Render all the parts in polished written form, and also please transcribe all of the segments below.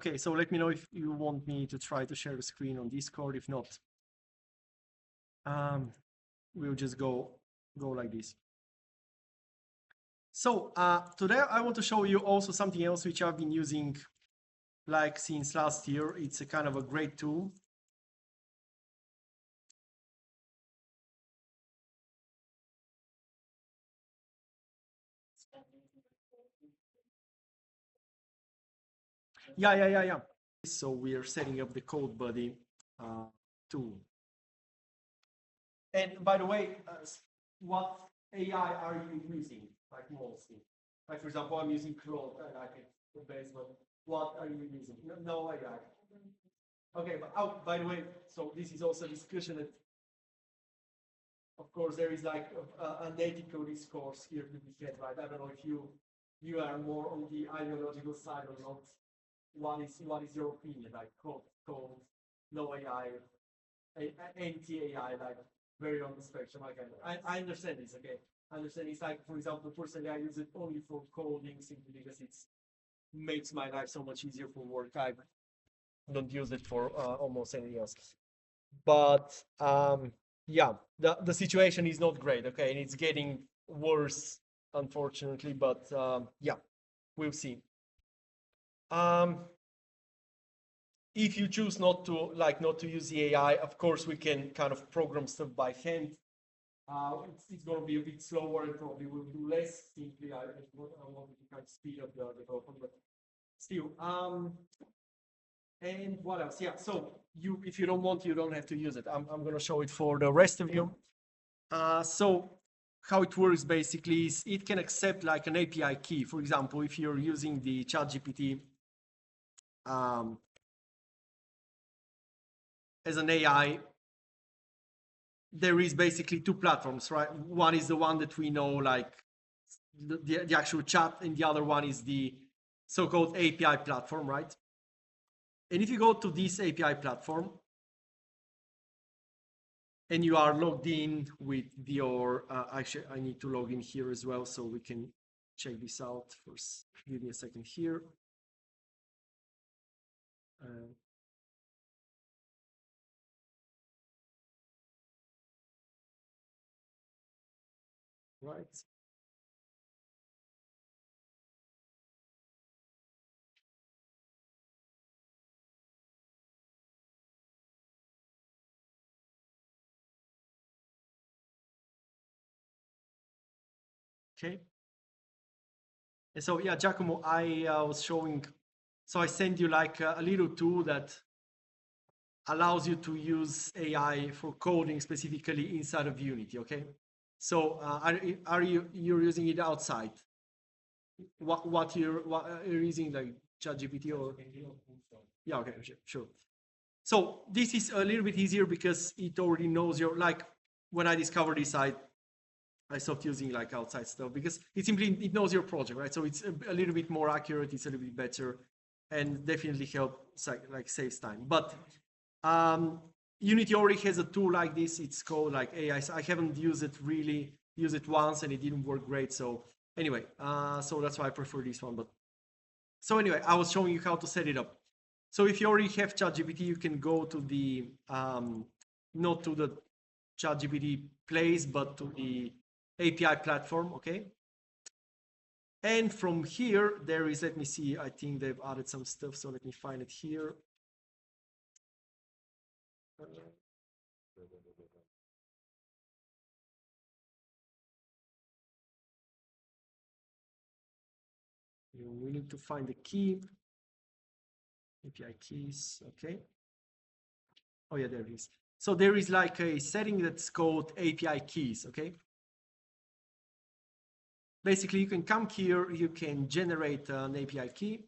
Okay, so let me know if you want me to try to share the screen on Discord. If not, we'll just go like this. So today I want to show you also something else which I've been using like since last year. It's a kind of a great tool. Yeah. So we are setting up the code buddy tool. And by the way, what AI are you using? Like mostly, like for example, I'm using Claude and I can the base, but what are you using? No AI. Okay, but oh, by the way, so this is also a discussion that, of course, there is like an ethical discourse here to be had, right? I don't know if you are more on the ideological side or not. What is your opinion? Like code, no AI, anti-AI, like very on the spectrum. I understand this. Okay, I understand. It's like, for example, personally, I use it only for coding simply because it makes my life so much easier for work. I don't use it for almost anything else. But yeah, the situation is not great. Okay, and it's getting worse, unfortunately. But yeah, we'll see. If you choose not to use the AI, of course we can kind of program stuff by hand. It's going to be a bit slower and probably will do less. Simply, I want to kind of speed up the development, but still. And what else? Yeah. So if you don't want, you don't have to use it. I'm going to show it for the rest of you. So how it works basically is it can accept like an API key. For example, if you're using the ChatGPT as an AI, there is basically two platforms, right? One is the one that we know, like the actual chat, and the other one is the so-called API platform, right? And if you go to this API platform and you are logged in with your, actually, I need to log in here as well so we can check this out first. Give me a second here. Right. Okay. And so, yeah, Giacomo, I was showing, so I sent you like a little tool that allows you to use AI for coding specifically inside of Unity, okay? So are you're using it outside? What you're using, like ChatGPT or? Yeah, okay, sure. So this is a little bit easier because it already knows your, like when I discovered this, I stopped using like outside stuff because it knows your project, right? So it's a little bit more accurate, it's a little bit better, and definitely helps like saves time. But Unity already has a tool like this. It's called like AI. So I haven't used it once, and it didn't work great. So anyway, so that's why I prefer this one. But so anyway, I was showing you how to set it up. So if you already have ChatGPT, you can go to the not to the ChatGPT place, but to the API platform, okay? And from here, there is, let me see, I think they've added some stuff, so let me find it here. We need to find the key, API keys, okay. Oh yeah, there it is. So there is like a setting that's called API keys, okay. Basically, you can come here, you can generate an API key,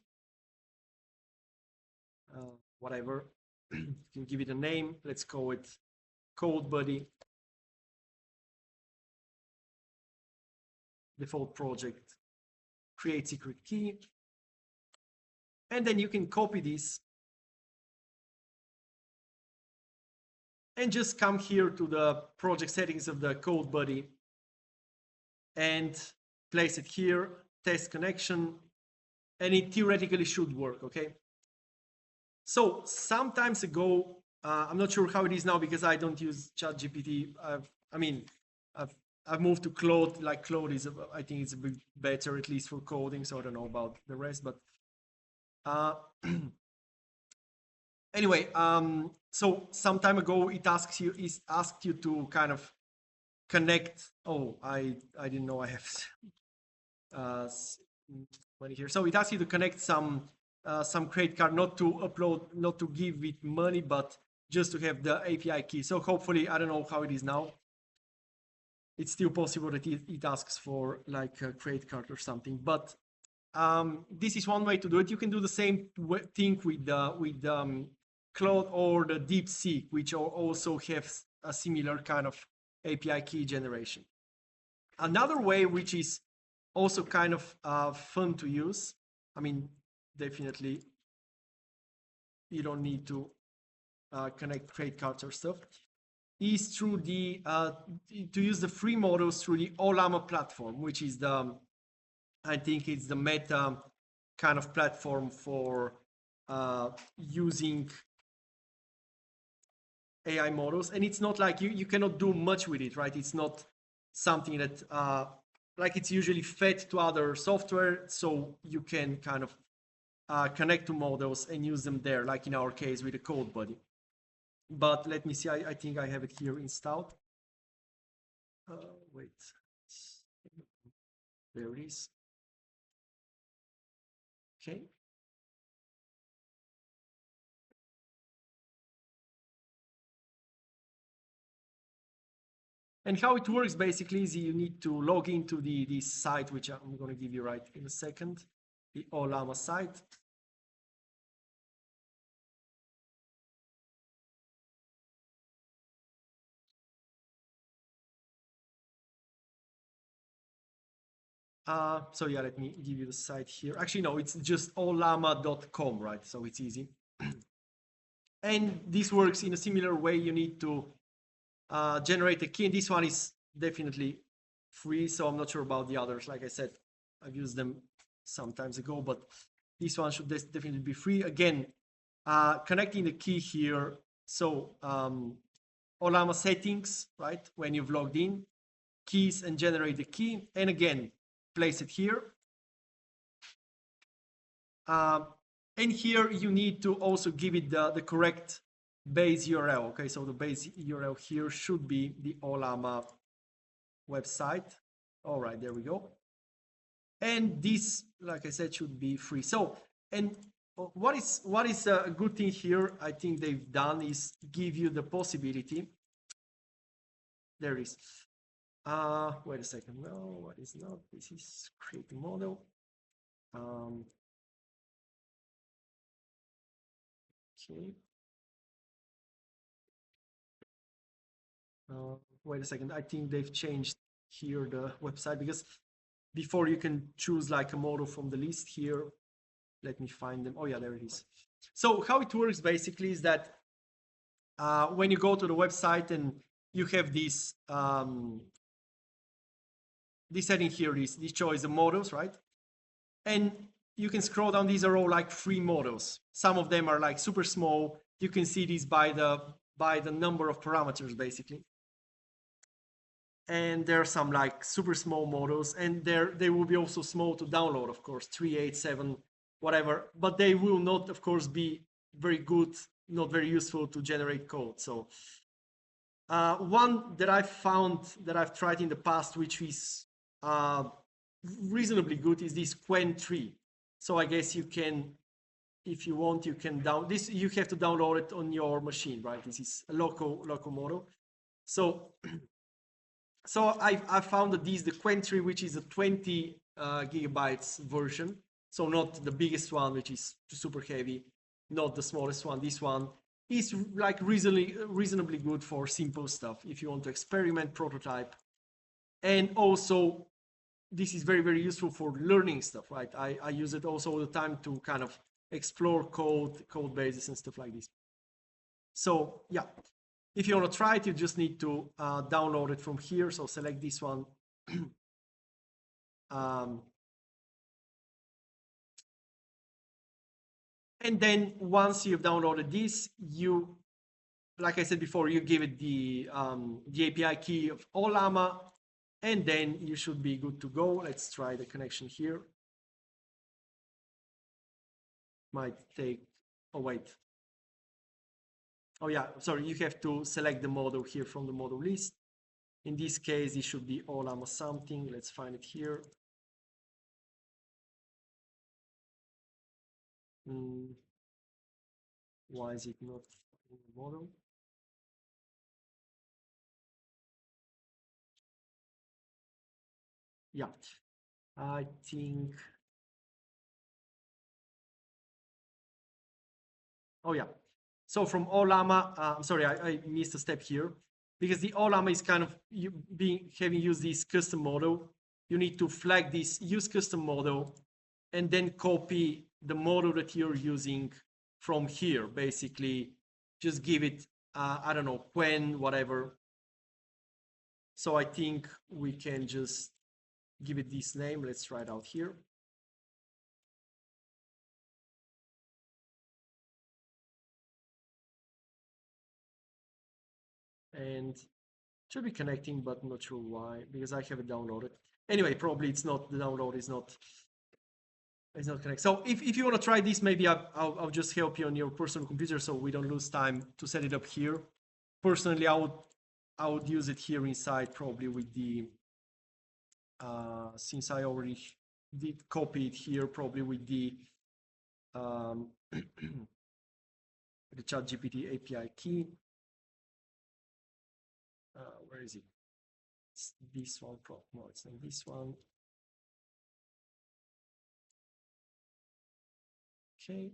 whatever. You can give it a name. Let's call it Code Buddy. Default project, create secret key. And then you can copy this and just come here to the project settings of the Code Buddy and place it here, test connection, and it theoretically should work, okay? So sometimes ago, I'm not sure how it is now because I don't use ChatGPT. I mean, I've I've moved to Claude. Like Claude is, I think it's a bit better at least for coding. So I don't know about the rest, but uh, anyway, so some time ago it asked you to kind of connect. Oh, I didn't know I have uh, money here. So it asks you to connect some credit card, not to upload, not to give it money, but just to have the API key. So hopefully, I don't know how it is now. It's still possible that it asks for like a credit card or something. But this is one way to do it. You can do the same thing with Cloud or the DeepSeek, which also have a similar kind of API key generation. Another way, which is also kind of fun to use, I mean, definitely you don't need to connect credit cards or stuff, is through the to use the free models through the Olama platform, which is the, I think it's the Meta kind of platform for using AI models. And it's not like you cannot do much with it, right? It's not something that like it's usually fed to other software, so you can kind of connect to models and use them there, like in our case with the code buddy. But let me see, I think I have it here installed. Wait, there it is. Okay. And how it works basically is you need to log into this site, which I'm going to give you right in a second, the Olama site. So yeah, let me give you the site here. Actually, no, it's just olama.com, right? So it's easy. And this works in a similar way. You need to generate a key. And this one is definitely free, so I'm not sure about the others. Like I said, I've used them some times ago, but this one should definitely be free. Again, connecting the key here. So Olama settings, right? When you've logged in, keys and generate the key. And again, place it here. And here you need to also give it the correct base URL. Okay, so the base URL here should be the Olama website. All right, there we go. And this, like I said, should be free. So, and what is a good thing here, I think they've done, is give you the possibility. There it is. Wait a second. No, what is not? This is create a model. Okay. Wait a second. I think they've changed here the website, because before you can choose like a model from the list here. Let me find them. Oh yeah, there it is. So how it works basically is that when you go to the website and you have this this setting here, this choice the models, right? And you can scroll down. These are all like free models. Some of them are like super small. You can see these by the number of parameters basically. And there are some like super small models, and they will be also small to download, of course, 387 whatever, but they will not, of course, be very good, not very useful to generate code. So one that I've found, that I've tried in the past, which is reasonably good, is this Quen 3. So I guess you can, if you want, you can this. You have to download it on your machine, right? This is a local model. So so I found that the Quen 3, which is a 20 gigabytes version, so not the biggest one, which is super heavy, not the smallest one. This one is like reasonably good for simple stuff if you want to experiment, prototype. And also, this is very useful for learning stuff, right? I use it also all the time to kind of explore code bases and stuff like this. So yeah, if you want to try it, you just need to download it from here. So select this one. And then once you've downloaded this, you, like I said before, you give it the API key of Olama, and then you should be good to go. Let's try the connection here. Might take, oh wait. Oh yeah, sorry, you have to select the model here from the model list. In this case, it should be Olama something. Let's find it here. Why is it not in the model? Yeah, I think, oh yeah. So from Olama, I'm sorry, I missed a step here because the Olama is kind of having used this custom model. You need to flag this use custom model and then copy the model that you're using from here. Basically, just give it, I don't know, when, whatever. So I think we can just give it this name. Let's try it out here. And should be connecting, but not sure why, because I have it downloaded. Anyway, probably it's not, the download is not connected. So if you want to try this, maybe I'll just help you on your personal computer so we don't lose time to set it up here. Personally, I would use it here inside probably with the, since I already did copy it here, probably with the the ChatGPT API key. Where is it? It's this one, no, it's not this one. Okay.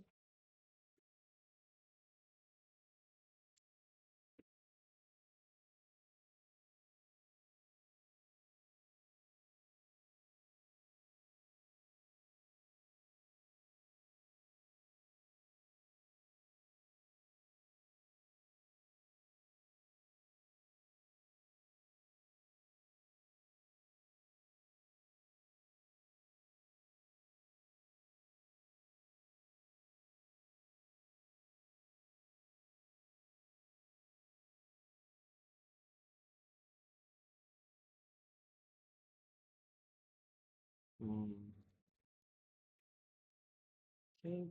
Okay.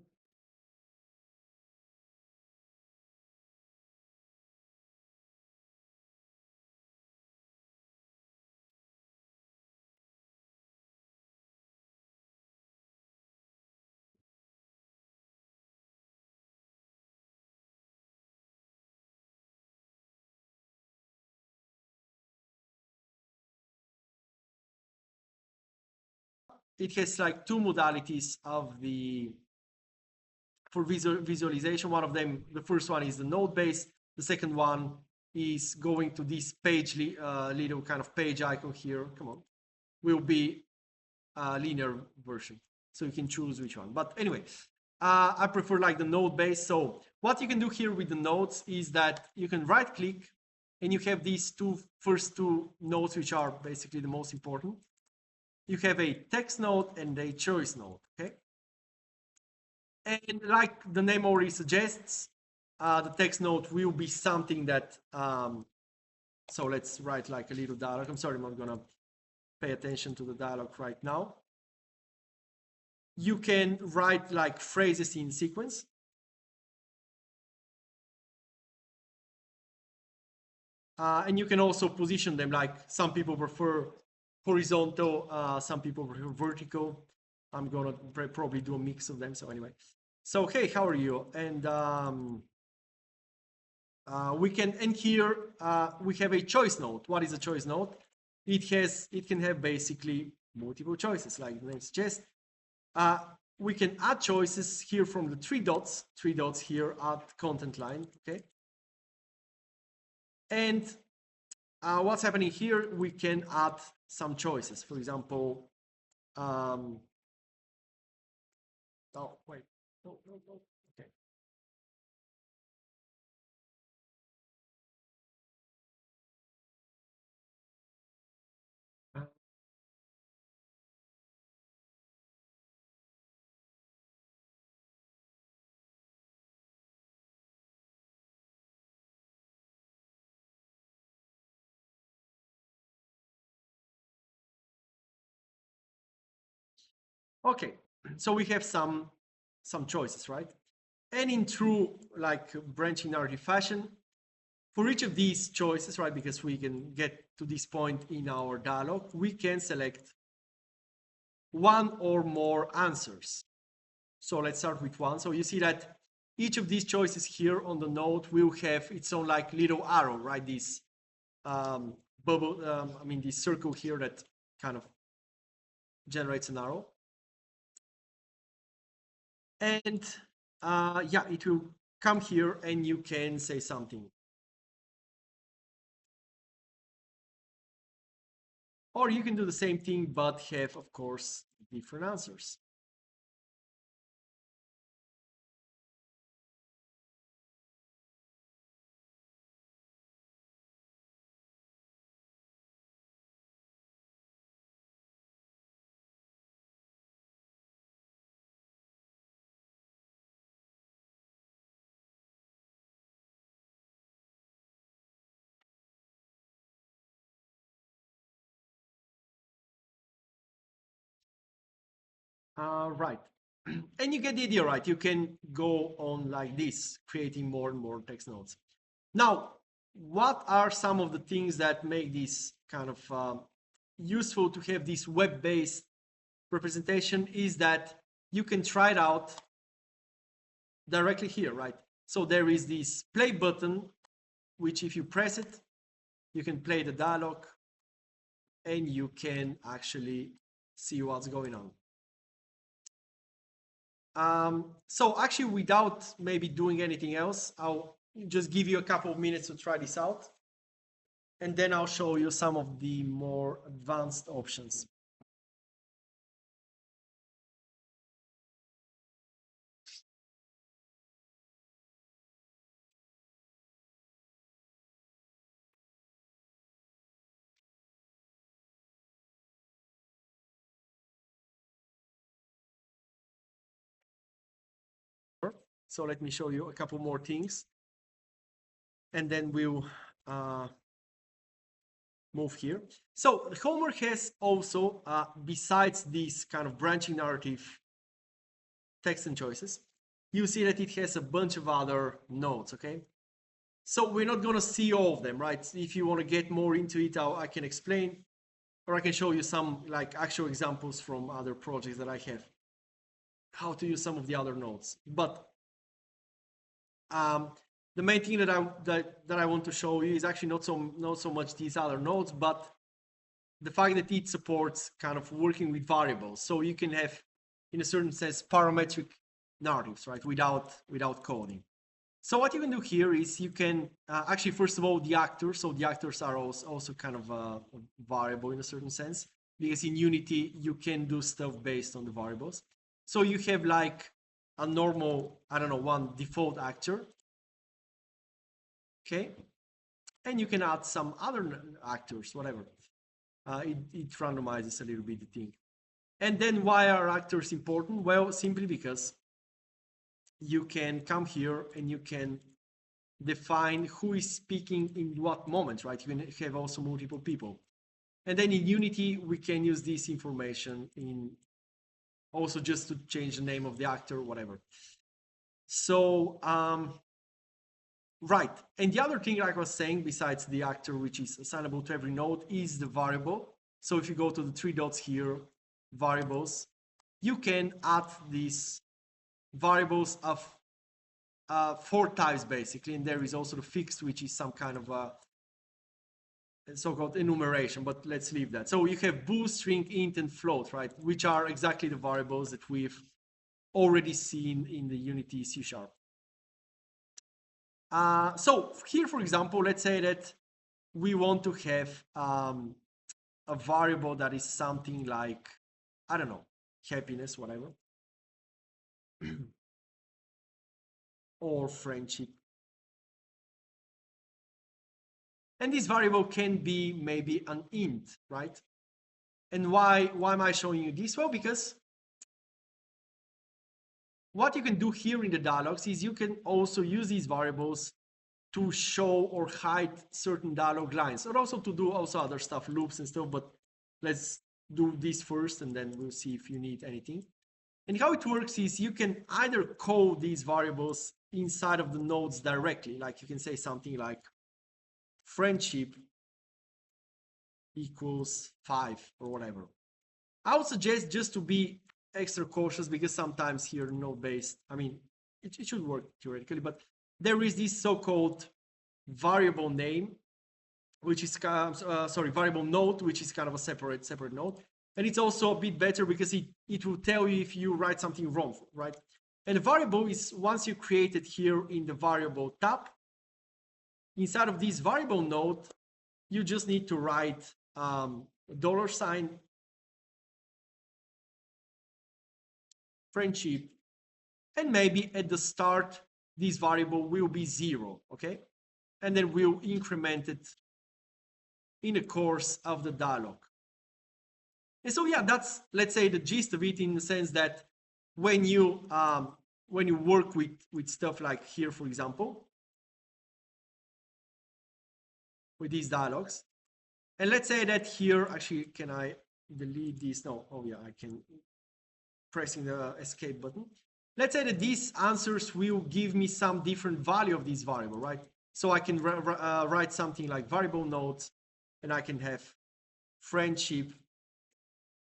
It has like two modalities of the for visualization. One of them, the first one is the node base. The second one is going to this page, little kind of page icon here. Come on, will be a linear version. So you can choose which one. But anyway, I prefer like the node base. So what you can do here with the nodes is that you can right click and you have these first two nodes, which are basically the most important. You have a text node and a choice node, okay? And like the name already suggests, the text node will be something that, so let's write like a little dialogue. I'm sorry, I'm not gonna pay attention to the dialogue right now. You can write like phrases in sequence. And you can also position them, like some people prefer horizontal, some people prefer vertical. I'm gonna probably do a mix of them. So anyway, so hey, how are you? And we can, and here we have a choice node. What is a choice node? It can have basically multiple choices, like the name suggests. We can add choices here from the three dots here at content line, okay? And what's happening here, we can add some choices. For example, oh, wait, no, okay. Okay, so we have some choices, right? And in true like branching narrative fashion, for each of these choices, right, because we can get to this point in our dialogue, we can select one or more answers. So let's start with one. So you see that each of these choices here on the node will have its own like little arrow, right? This bubble, I mean, this circle here that kind of generates an arrow. And yeah, it will come here and you can say something. Or you can do the same thing, but have, of course, different answers. Right. And you get the idea, right? You can go on like this, creating more and more text nodes. Now, what are some of the things that make this kind of useful to have this web-based representation is that you can try it out directly here, right? So there is this play button, which if you press it, you can play the dialogue and you can actually see what's going on. So actually, without maybe doing anything else, I'll just give you a couple of minutes to try this out. And then I'll show you some of the more advanced options. So let me show you a couple more things. And then we'll move here. So the homework has also, besides this kind of branching narrative text and choices, you see that it has a bunch of other nodes, okay? So we're not going to see all of them, right? If you want to get more into it, I can explain, or I can show you some like actual examples from other projects that I have, how to use some of the other nodes. But the main thing that I want to show you is actually not so much these other nodes, but the fact that it supports kind of working with variables. So you can have, in a certain sense, parametric narratives, right, without coding. So what you can do here is you can actually, first of all, the actors. So the actors are also kind of a variable in a certain sense, because in Unity, you can do stuff based on the variables. So you have like a normal, I don't know, one default actor. Okay. And you can add some other actors, whatever. It randomizes a little bit the thing. And then why are actors important? Well, simply because you can come here and you can define who is speaking in what moment, right? You can have also multiple people. And then in Unity, we can use this information in also just to change the name of the actor, whatever. So, right. And the other thing, like I was saying, besides the actor, which is assignable to every node, is the variable. So if you go to the three dots here, variables, you can add these variables of 4 types basically, and there is also the fixed, which is some kind of a so-called enumeration, but let's leave that. So you have bool, string, int, and float, right, which are exactly the variables that we've already seen in the Unity C#. So here, for example, let's say that we want to have a variable that is something like, I don't know, happiness, whatever, or friendship. And this variable can be maybe an int, right? And why am I showing you this? Well, because what you can do here in the dialogues is you can also use these variables to show or hide certain dialogue lines, or also to do also other stuff, loops and stuff, but let's do this first and then we'll see if you need anything. And how it works is you can either code these variables inside of the nodes directly, like you can say something like friendship equals 5 or whatever. I would suggest just to be extra cautious, because sometimes here node based, I mean, it should work theoretically, but there is this so-called variable name, which is variable node, which is kind of a separate node. And it's also a bit better because it will tell you if you write something wrong, right? And the variable is, once you create it here in the variable tab, inside of this variable node, you just need to write $, friendship, and maybe at the start, this variable will be 0, okay? And then we'll increment it in the course of the dialog. And so, yeah, that's, let's say, the gist of it, in the sense that when you work with stuff like here, for example, with these dialogues, and let's say that here, actually, can I delete this? No, oh yeah, I can, pressing the escape button. Let's say that these answers will give me some different value of this variable, right? So I can write something like variable nodes, and I can have friendship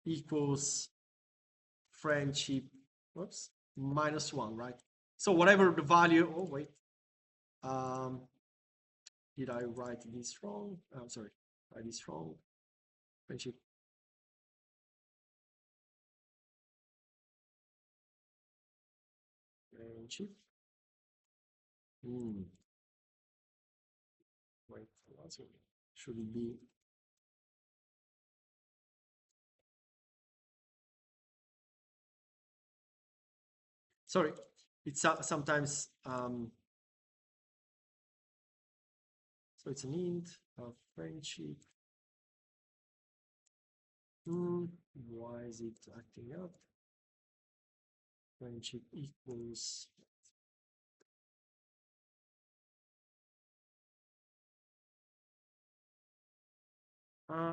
equals friendship, whoops, -1, right? So whatever the value, oh wait, did I write this wrong? I'm sorry, write this wrong. Friendship. Friendship. Wait, should it be? Sorry, it's sometimes, so it's an int of friendship. Why is it acting up? Friendship equals.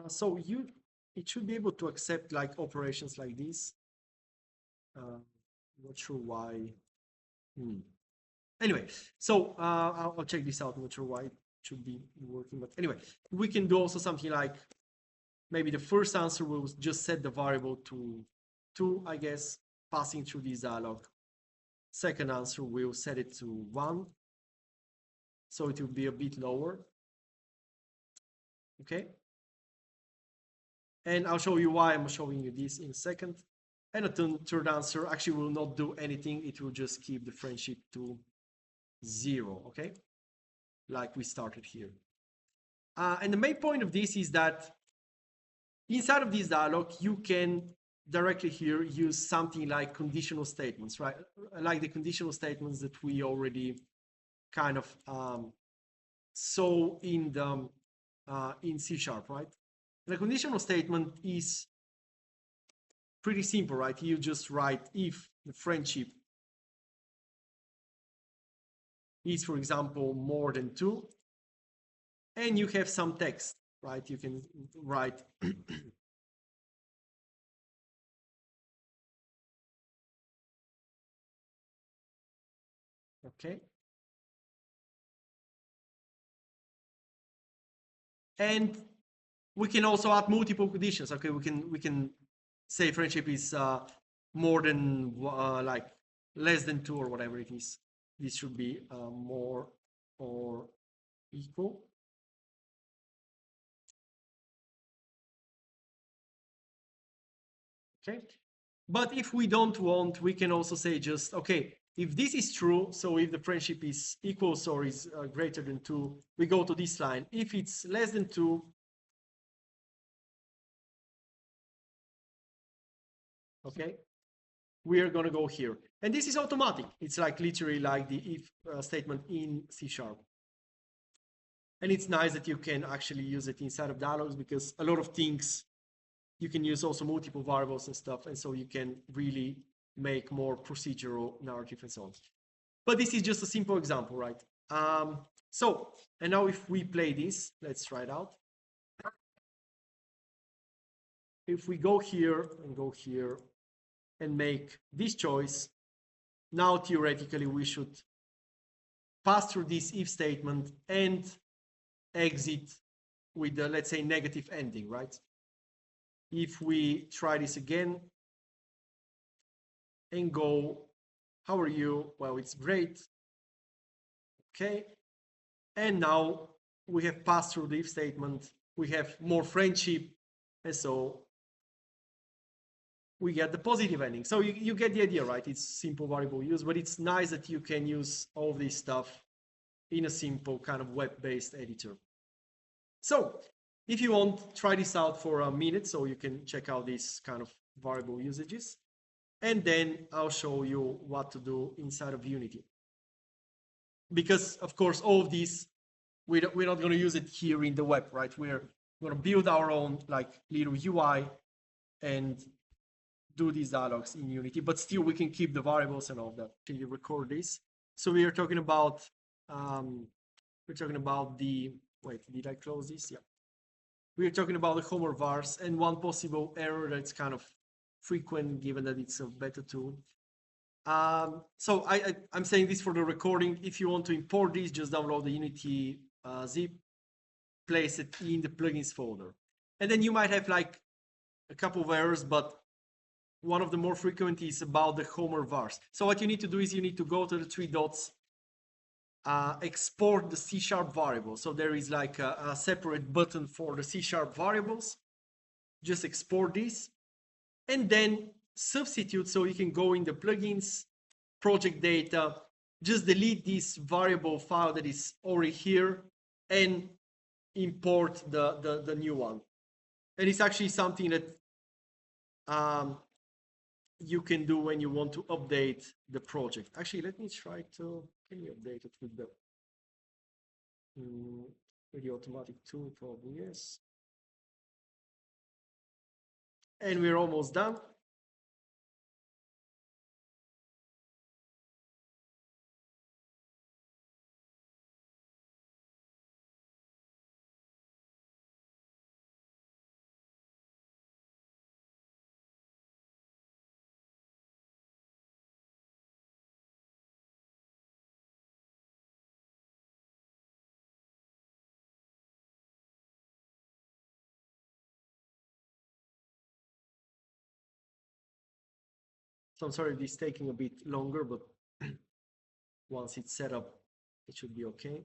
So it should be able to accept like operations like this. Not sure why. Anyway, so I'll check this out. I'm not sure why it should be working, but anyway, we can do also something like, maybe the first answer will just set the variable to 2, I guess, passing through this dialog. Second answer will set it to 1, so it will be a bit lower. Okay. And I'll show you why I'm showing you this in a second. And the third answer actually will not do anything. It will just keep the friendship to 0, okay? Like we started here. And the main point of this is that inside of this dialog, you can directly here use something like conditional statements, right? Like the conditional statements that we already kind of saw in the in C#, right? The conditional statement is pretty simple, right? You just write if the friendship is, for example, more than 2, and you have some text, right? You can write okay. And we can also add multiple conditions. Okay, we can say friendship is more than like less than 2 or whatever it is. This should be more or equal. Okay, but if we don't want, we can also say just, okay, if this is true, so if the friendship is equals or is greater than 2, we go to this line. If it's less than 2, okay, we are going to go here. And this is automatic. It's like literally like the if statement in C#. And it's nice that you can actually use it inside of dialogues, because a lot of things you can use also multiple variables and stuff. And so you can really make more procedural narrative and so on. But this is just a simple example, right? So, and now if we play this, let's try it out. If we go here and go here, and make this choice, now theoretically we should pass through this if statement and exit with the, let's say, negative ending, right? If we try this again and go, how are you? Well, it's great. Okay. And now we have passed through the if statement. We have more friendship. And so we get the positive ending. So you get the idea, right? It's simple variable use, but it's nice that you can use all this stuff in a simple kind of web-based editor. So if you want, try this out for a minute so you can check out these kind of variable usages. And then I'll show you what to do inside of Unity. Because, of course, all of these, we're not going to use it here in the web, right? We're going to build our own like little UI and do these dialogues in Unity, but still we can keep the variables and all that. Can you record this? So we are talking about, the, wait, did I close this? Yeah. We're talking about the Homer vars and one possible error that's kind of frequent given that it's a beta tool. So I'm saying this for the recording. If you want to import this, just download the Unity zip, place it in the plugins folder. And then you might have like a couple of errors, but one of the more frequent is about the Homer vars. So what you need to do is you need to go to the three dots, export the C# variable. So there is like a separate button for the C# variables. Just export this and then substitute, so you can go in the plugins, project data, just delete this variable file that is already here and import the new one. And it's actually something that you can do when you want to update the project. Actually, let me try to, can you update it with the automatic tool? Probably yes. And we're almost done. So I'm sorry if this is taking a bit longer, but once it's set up, it should be okay.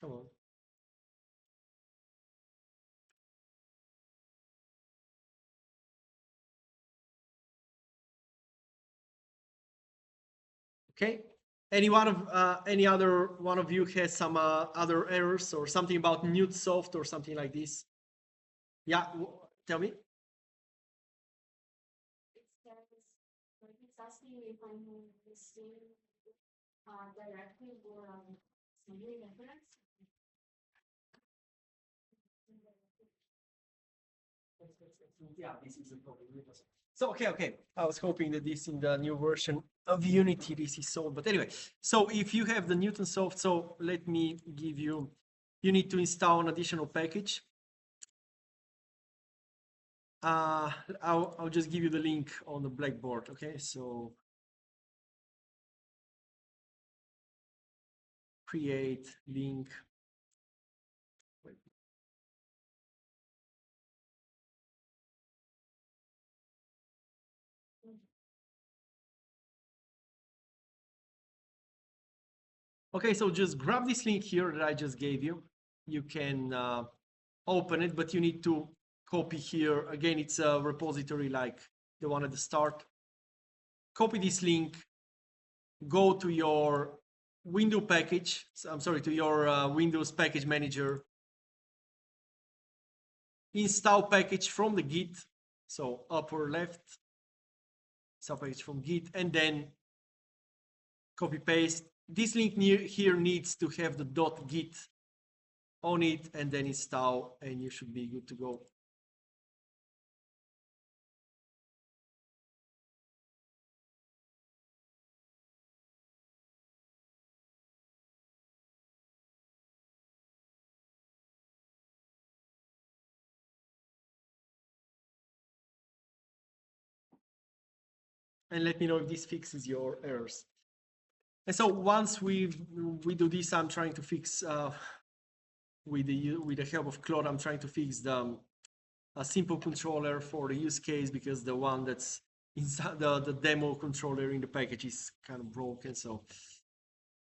Come on. Okay. Any other one of you has some other errors or something about Newtsoft or something like this? Yeah, tell me. It's asking if I'm listing directly or something reference. Yeah, this is a problem. So okay. I was hoping that this in the new version of Unity this is solved. But anyway, so if you have the Newtonsoft, so let me give you. You need to install an additional package. I'll just give you the link on the Blackboard. Okay, so create link. Okay, so just grab this link here that I just gave you. You can open it, but you need to copy here. Again, it's a repository like the one at the start. Copy this link, go to your window package. I'm sorry, to your Windows package manager. Install package from the Git. So upper left, install package from Git, and then copy paste. This link here needs to have the .git on it and then install, and you should be good to go. and let me know if this fixes your errors. And so once we do this, I'm trying to fix with the help of Claude, I'm trying to fix the a simple controller for the use case, because the one that's inside the demo controller in the package is kind of broken. So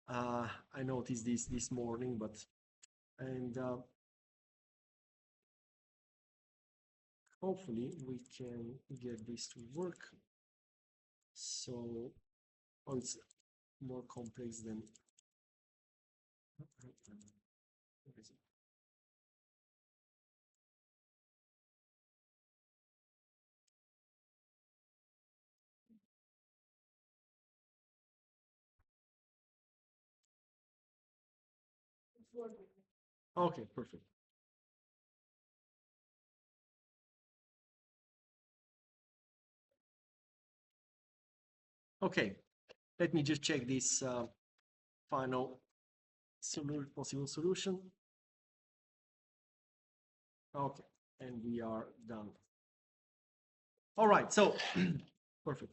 I noticed this morning, and hopefully we can get this to work. So, oh, it's more complex than. Where is it? Okay, perfect. Okay, let me just check this final possible solution. Okay, and we are done. All right, so perfect.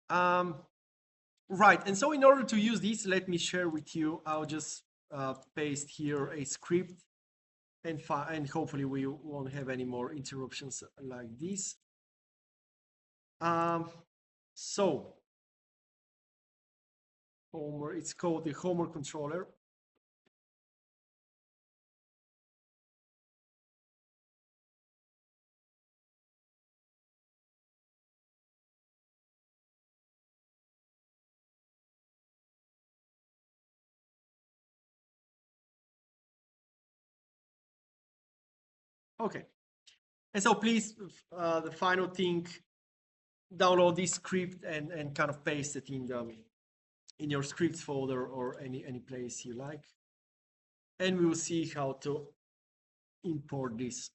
Right, and so in order to use this, let me share with you. I'll just paste here a script, and hopefully we won't have any more interruptions like this. So Homer, it's called the Homer controller. Okay, and so please, the final thing, download this script and kind of paste it in your scripts folder or any place you like, and we will see how to import this.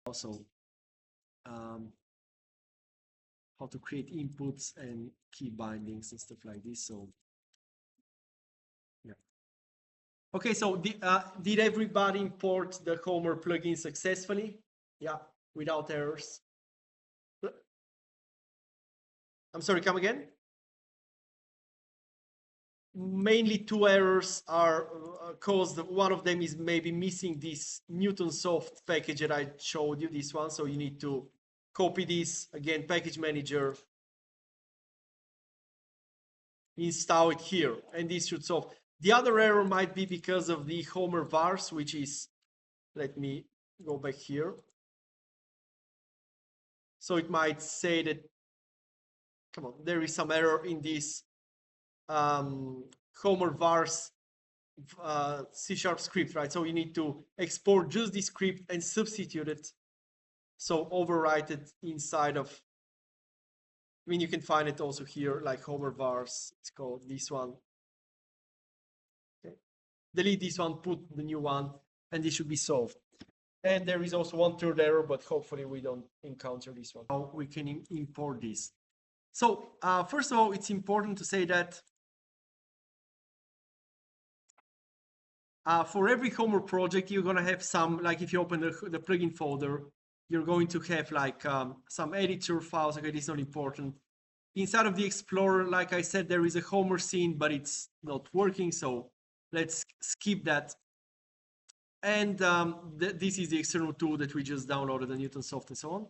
Also, how to create inputs and key bindings and stuff like this. So yeah. Okay, so did everybody import the Homer plugin successfully? Yeah, without errors. I'm sorry, come again? Mainly two errors are caused. One of them is maybe missing this Newtonsoft package that I showed you, this one. So you need to copy this, again, package manager, install it here, and this should solve. The other error might be because of the Homer vars, which is, let me go back here. So it might say that, come on, there is some error in this Homer vars C# script, right? So you need to export just the script and substitute it. So overwrite it inside of, I mean, you can find it also here, like Homer vars, it's called this one. Okay. Delete this one, put the new one, and this should be solved. And there is also one third error, but hopefully we don't encounter this one. Now we can import this. So first of all, it's important to say that for every Homer project, you're going to have some, like if you open the plugin folder, you're going to have like some editor files. Okay, this is not important. Inside of the Explorer, like I said, there is a Homer scene, but it's not working. So let's skip that. And this is the external tool that we just downloaded, the Newtonsoft and so on.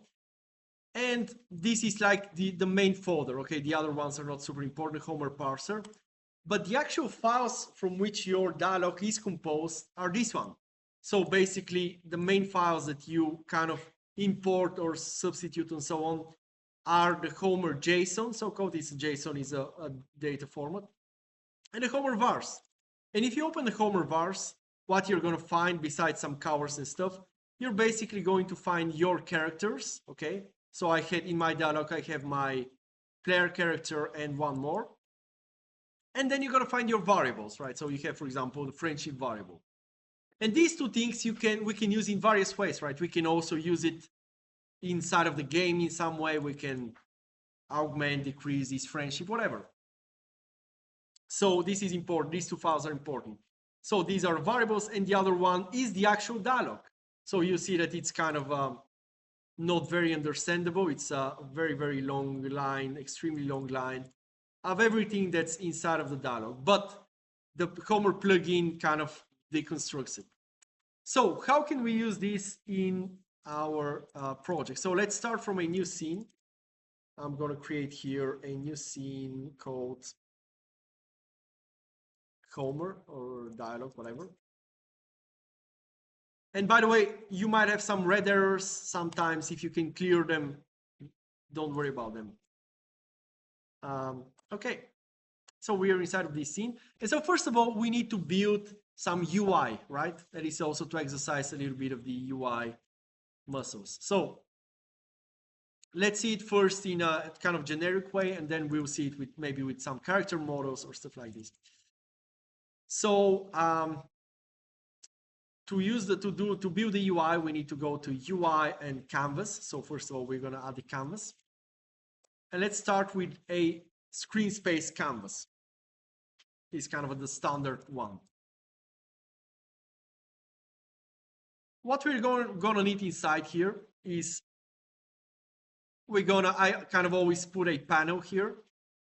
And this is like the main folder. Okay, the other ones are not super important, Homer parser. But the actual files from which your dialog is composed are this one. So basically, the main files that you kind of import or substitute and so on are the Homer JSON. So called this JSON is a data format, and the Homer vars. And if you open the Homer vars, what you're going to find besides some covers and stuff, you're basically going to find your characters. Okay, so I had in my dialog, I have my player character and one more. And then you're going to find your variables, right? So you have, for example, the friendship variable. And these two things we can use in various ways, right? We can also use it inside of the game in some way. We can augment, decrease this friendship, whatever. So this is important. These two files are important. So these are variables, and the other one is the actual dialog. So you see that it's kind of not very understandable. It's a very, very long line, extremely long line of everything that's inside of the dialog. But the Homer plugin kind of deconstructs it. So how can we use this in our project? So let's start from a new scene. I'm going to create here a new scene called Homer or dialog, whatever. And by the way, you might have some red errors sometimes. If you can clear them, don't worry about them. Okay, so we are inside of this scene. And so first of all, we need to build some UI, right? That is also to exercise a little bit of the UI muscles. So let's see it first in a kind of generic way, and then we'll see it with maybe with some character models or stuff like this. So to build the UI, we need to go to UI and canvas. So first of all, we're going to add the canvas. And let's start with a screen space canvas. It's kind of the standard one. What we're going to need inside here is I kind of always put a panel here.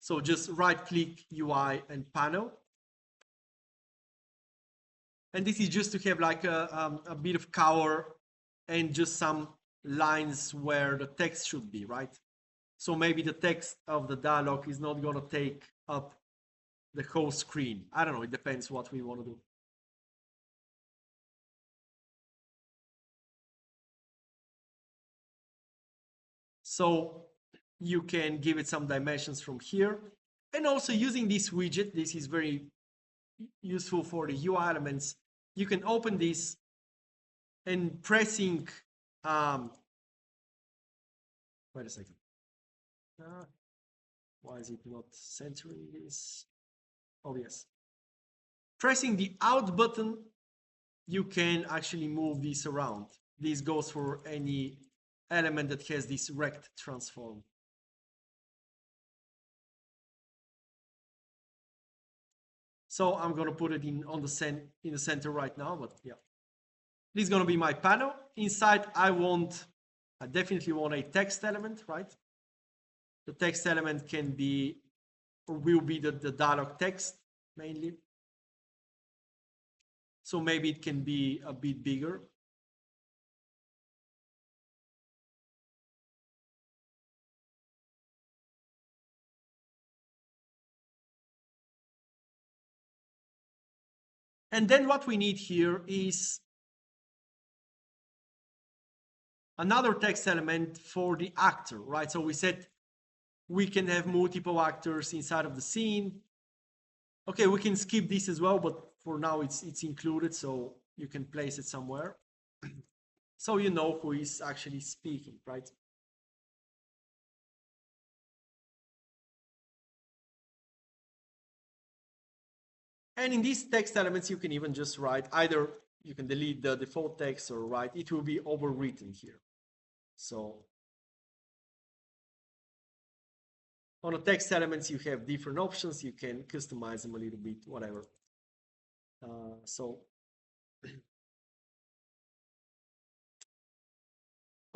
So just right click UI and panel. And this is just to have like a bit of color and just some lines where the text should be, right? So maybe the text of the dialog is not going to take up the whole screen. I don't know. It depends what we want to do. So you can give it some dimensions from here. And also using this widget, this is very useful for the UI elements. You can open this and pressing, wait a second. Why is it not centering this? Oh, yes. Pressing the out button, you can actually move this around. This goes for any element that has this rect transform. So I'm going to put it in the center right now, but yeah. This is going to be my panel. Inside, I definitely want a text element, right? The text element can be, or will be the dialog text mainly. So maybe it can be a bit bigger. And then what we need here is another text element for the actor, right? So we said we can have multiple actors inside of the scene. Okay, we can skip this as well, but for now it's included, so you can place it somewhere. So you know who is actually speaking, right? And in these text elements, you can even just write either you can delete the default text or write it will be overwritten here. So on the text elements, you have different options. You can customize them a little bit, whatever.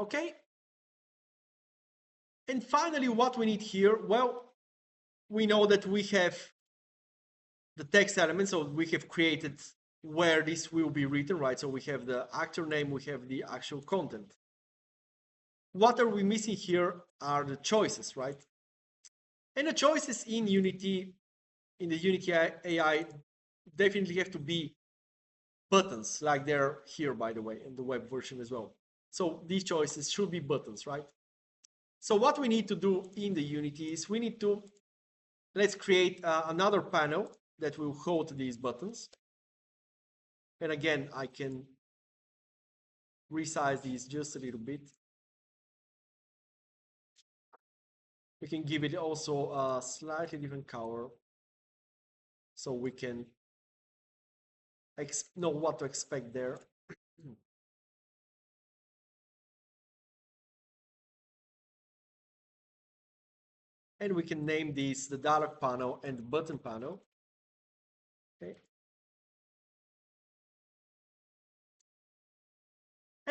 Okay. And finally, what we need here, well, we know that we have the text element, so we have created where this will be written, right? So we have the actor name, we have the actual content. What are we missing here are the choices, right? And the choices in Unity, in the Unity AI, definitely have to be buttons, like they're here, by the way, in the web version as well. So these choices should be buttons, right? So what we need to do in the Unity is let's create another panel that will hold these buttons. And again, I can resize these just a little bit. We can give it also a slightly different color so we can know what to expect there. And we can name these the dialog panel and the button panel. Okay.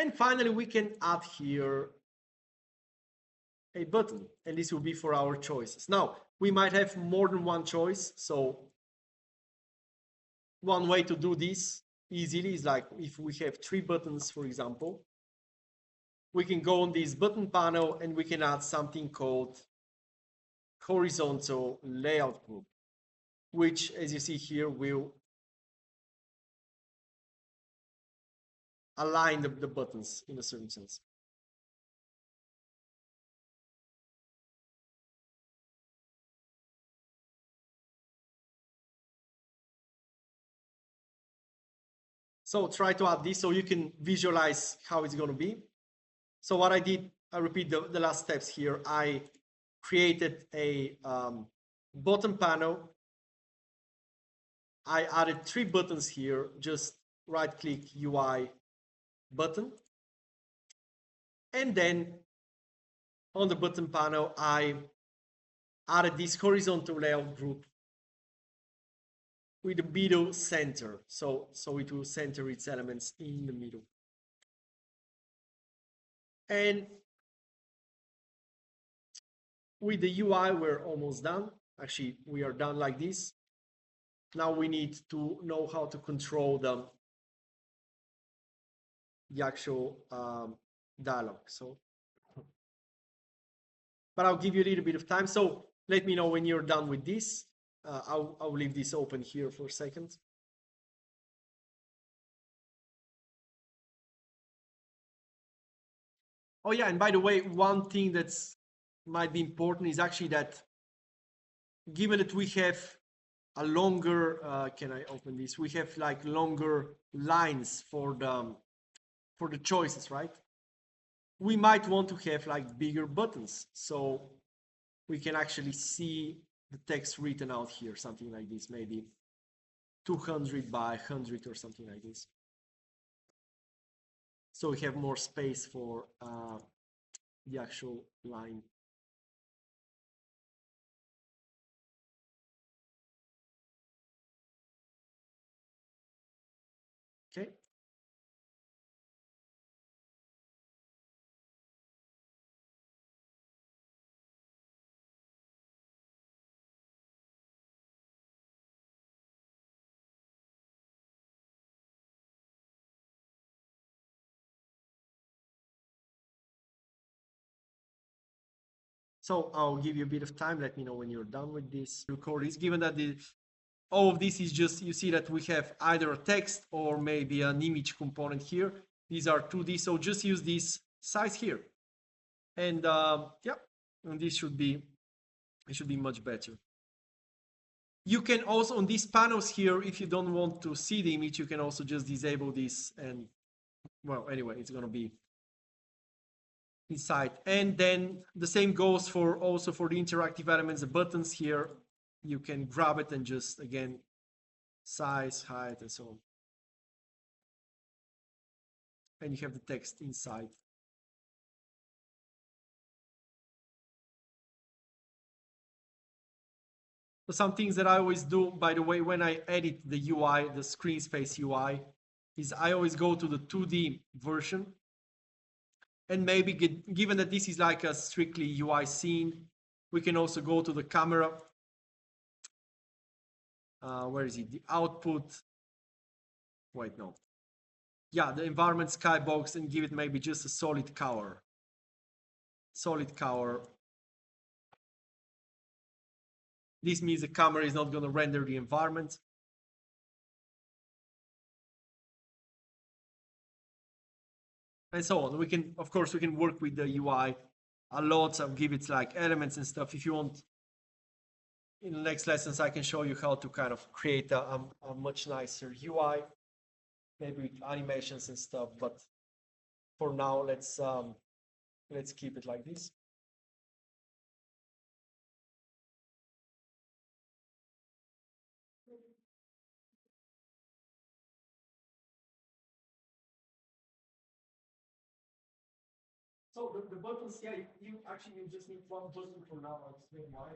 And finally, we can add here a button, and this will be for our choices. Now, we might have more than one choice, so one way to do this easily is like if we have 3 buttons, for example, we can go on this button panel and we can add something called horizontal layout group, which, as you see here, will align the buttons in a certain sense. So try to add this so you can visualize how it's going to be. So what I did, I repeat the last steps here. I created a bottom panel. I added 3 buttons here, just right click UI button. And then on the button panel, I added this horizontal layout group with the middle center. So it will center its elements in the middle. And with the UI, we're almost done. Actually, we are done like this. Now we need to know how to control the actual dialog. So, but I'll give you a little bit of time. So let me know when you're done with this. I'll leave this open here for a second. Oh yeah, and by the way, one thing that's might be important is actually that given that we have a longer, can I open this? We have like longer lines for the choices, right? We might want to have like bigger buttons so we can actually see the text written out here, something like this, maybe 200 by 100 or something like this. So we have more space for the actual line. Okay. So I'll give you a bit of time. Let me know when you're done with this. Record this, given that all of this is just, you see that we have either a text or maybe an image component here. These are 2D, so just use this size here. And yeah, and this should be, it should be much better. You can also, on these panels here, if you don't want to see the image, you can also just disable this and, well, anyway, it's going to be inside. And then the same goes for also for the interactive elements, the buttons here. You can grab it and just, again, size, height, and so on. And you have the text inside. So some things that I always do, by the way, when I edit the UI, the screen space UI, is I always go to the 2D version. And maybe given that this is like a strictly UI scene, we can also go to the camera. Where is it? The output. Wait, no. Yeah, the environment skybox, and give it maybe just a solid color. Solid color. This means the camera is not going to render the environment. And so on. We can, of course, we can work with the UI a lot. I'll give it like elements and stuff. If you want, in the next lessons, I can show you how to kind of create a much nicer UI, maybe with animations and stuff. But for now, let's keep it like this. So the buttons, yeah, you actually just need one button for now. I'll explain why.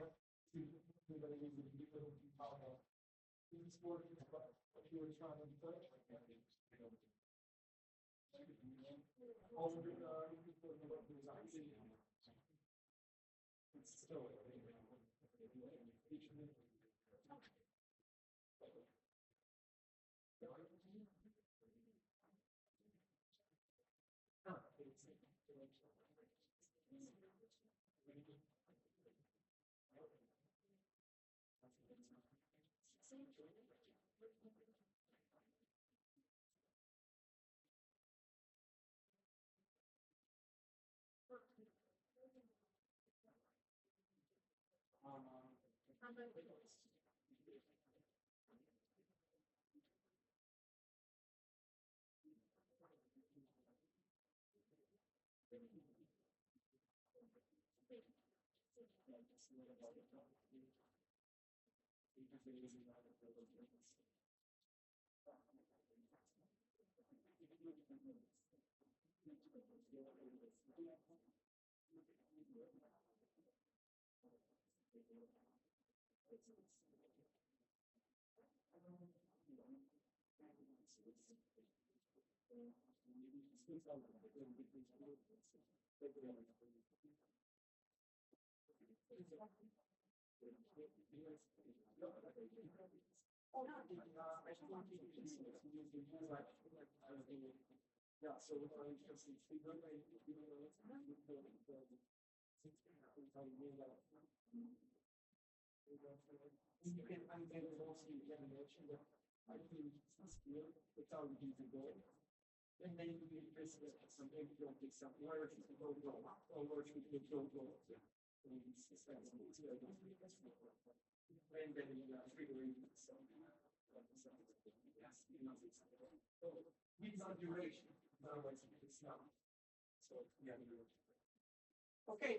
Okay,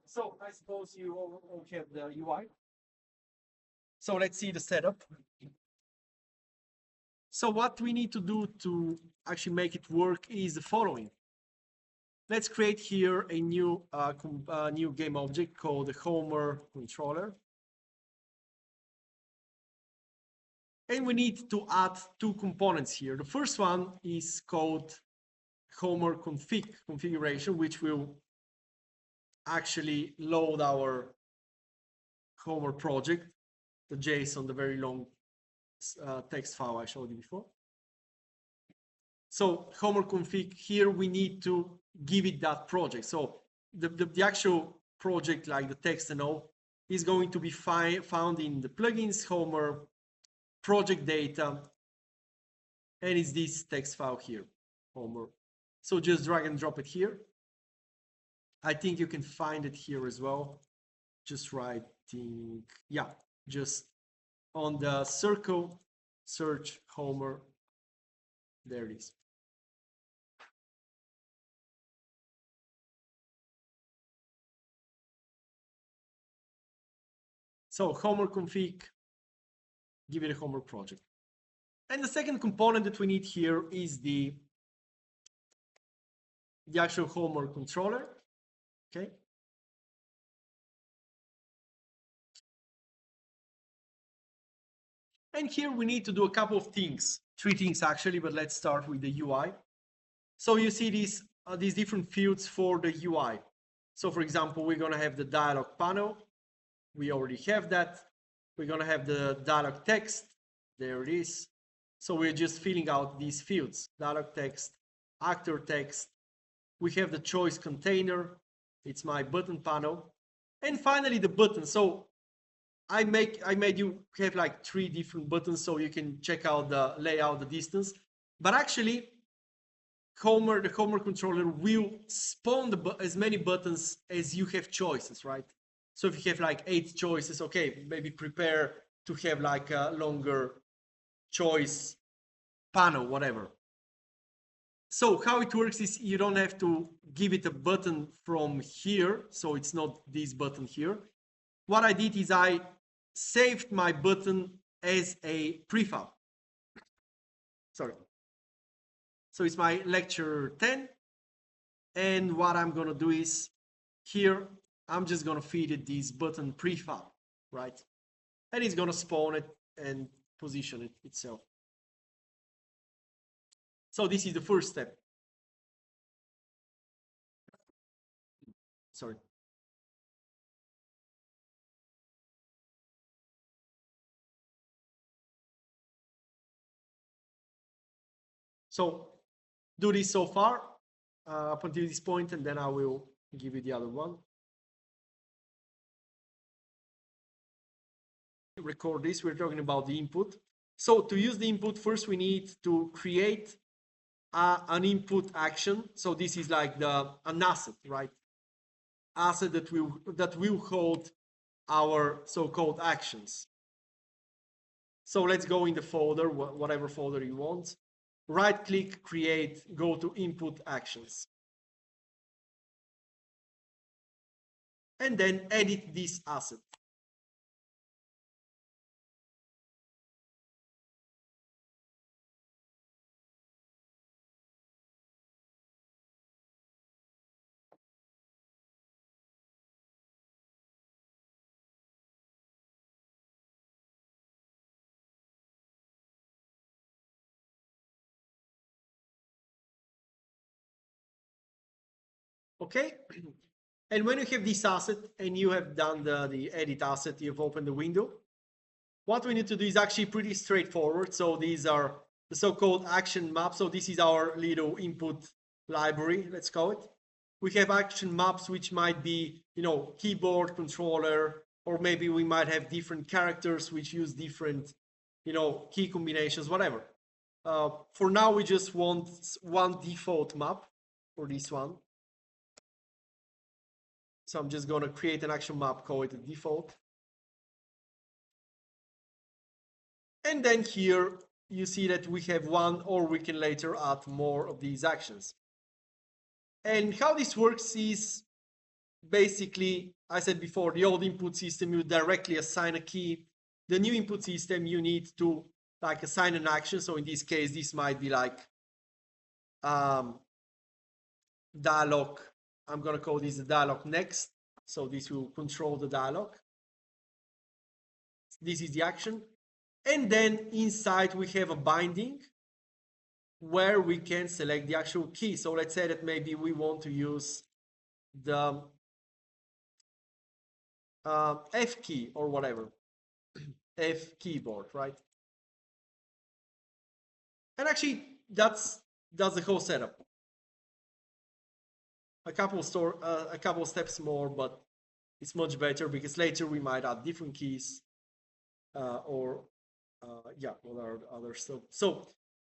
so I suppose you all have the UI. So let's see the setup. So what we need to do to actually make it work is the following. Let's create here a new game object called the Homer controller. And we need to add two components here. The first one is called Homer configuration, which will actually load our Homer project, the JSON, the very long text file I showed you before. So Homer config here, we need to give it that project. So the actual project, like the text and all, is going to be found in the plugins Homer project data, and it's this text file here, Homer. So just drag and drop it here. I think you can find it here as well. Just writing, yeah, just on the circle, search Homer. There it is. So Homer config, give it a Homer project. And the second component that we need here is the actual Homer controller. Okay. And here we need to do a couple of things, three things actually, but let's start with the UI. So you see these different fields for the UI. So for example, we're gonna have the dialog panel. We already have that. We're gonna have the dialog text. There it is. So we're just filling out these fields, dialog text, actor text. We have the choice container. It's my button panel. And finally the button. So I made you have like three different buttons so you can check out the layout, the distance. But actually, the Homer controller will spawn as many buttons as you have choices, right? So if you have like 8 choices, okay, maybe prepare to have like a longer choice panel, whatever. So how it works is you don't have to give it a button from here. So it's not this button here. What I did is I saved my button as a prefab. Sorry. So it's my lecture 10. And what I'm going to do is here, I'm just going to feed it this button prefab, right? And it's going to spawn it and position it itself. So this is the first step. sorry. So do this so far up until this point, and then I will give you the other one. Record this. We're talking about the input. So to use the input, first we need to create an input action. So this is like an asset, right? Asset that will hold our so-called actions. So let's go in the folder, whatever folder you want. Right click, create, go to input actions. And then edit this asset. Okay. And when you have this asset and you have done the edit asset, you've opened the window. What we need to do is actually pretty straightforward. So these are the so-called action maps. So this is our little input library, let's call it. We have action maps, which might be, keyboard, controller, or maybe we might have different characters which use different, key combinations, whatever. For now, we just want one default map for this one. So I'm just going to create an action map, call it a default. And then here you see that we have one, or we can later add more of these actions. And how this works is basically, I said before, the old input system, you directly assign a key. The new input system, you need to assign an action. So in this case, this might be like dialog. I'm going to call this the dialog next. So this will control the dialog. This is the action. And then inside we have a binding where we can select the actual key. So let's say that maybe we want to use the F key or whatever, F keyboard, right? And actually, that's the whole setup. A couple steps more, but it's much better because later we might add different keys or what are other stuff. So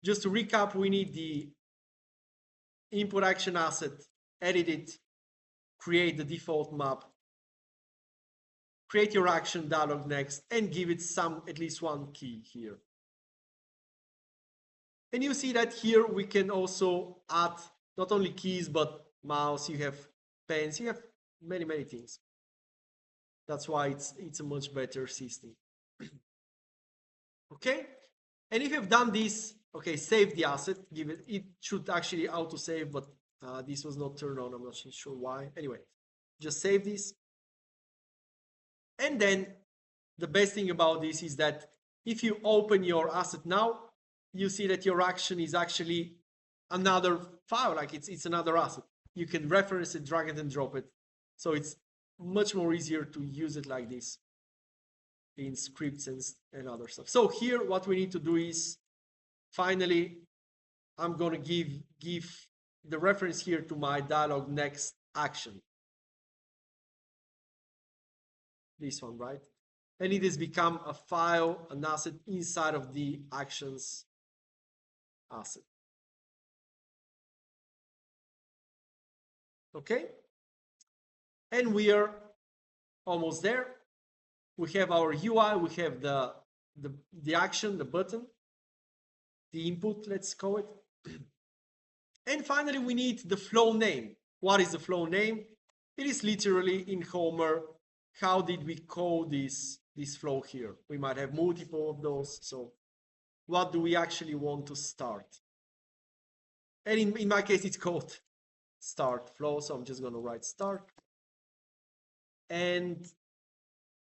just to recap, we need the input action asset, edit it, create the default map, create your action dialog next, and give it at least one key here. And you see that here we can also add not only keys, but mouse, you have pens, you have many, many things. That's why it's a much better system. Okay. And if you've done this, okay, save the asset, it should actually auto-save, but this was not turned on. I'm not sure why. Anyway, just save this. And then the best thing about this is that if you open your asset now, you see that your action is actually another file, like it's another asset. You can reference it, drag it and drop it. So it's much more easier to use it like this in scripts and other stuff. So here what we need to do is finally, I'm going to give the reference here to my dialog next action. This one, right? And it has become a file, an asset inside of the actions asset. Okay? And we are almost there. We have our UI, we have the action, the button, the input, let's call it. And finally, we need the flow name. What is the flow name? It is literally in Homer, how did we call this flow here? We might have multiple of those. So what do we actually want to start? And in my case, it's called start flow. So I'm just going to write start. And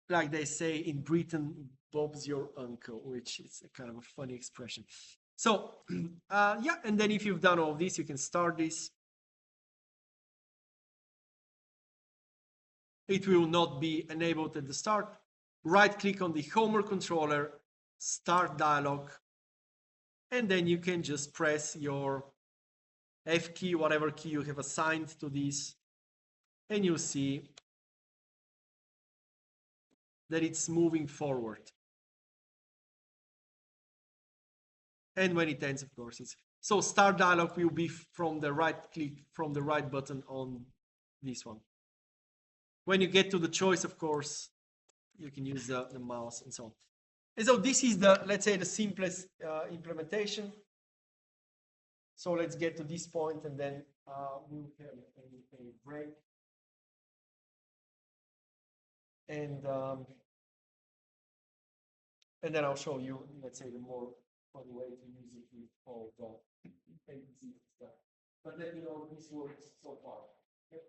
like they say in Britain, Bob's your uncle, which is a kind of a funny expression. So yeah, and then if you've done all of this, you can start this. it will not be enabled at the start. Right click on the Homer controller, start dialog, and then you can just press your F key, whatever key you have assigned to this, and you see that it's moving forward. And when it ends, of course, it's so start dialog will be from the right click, from the right button on this one. When you get to the choice, of course, you can use the mouse and so on. And so this is the, let's say, the simplest implementation. So let's get to this point and then we'll have a break. And then I'll show you, let's say, the more fun way to use it with all the ABC stuff. But let me know if this works so far. Okay.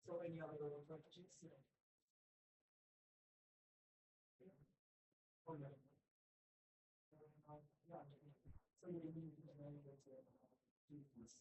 So any other questions? Oh, no. Yeah. So you need to know what to do this.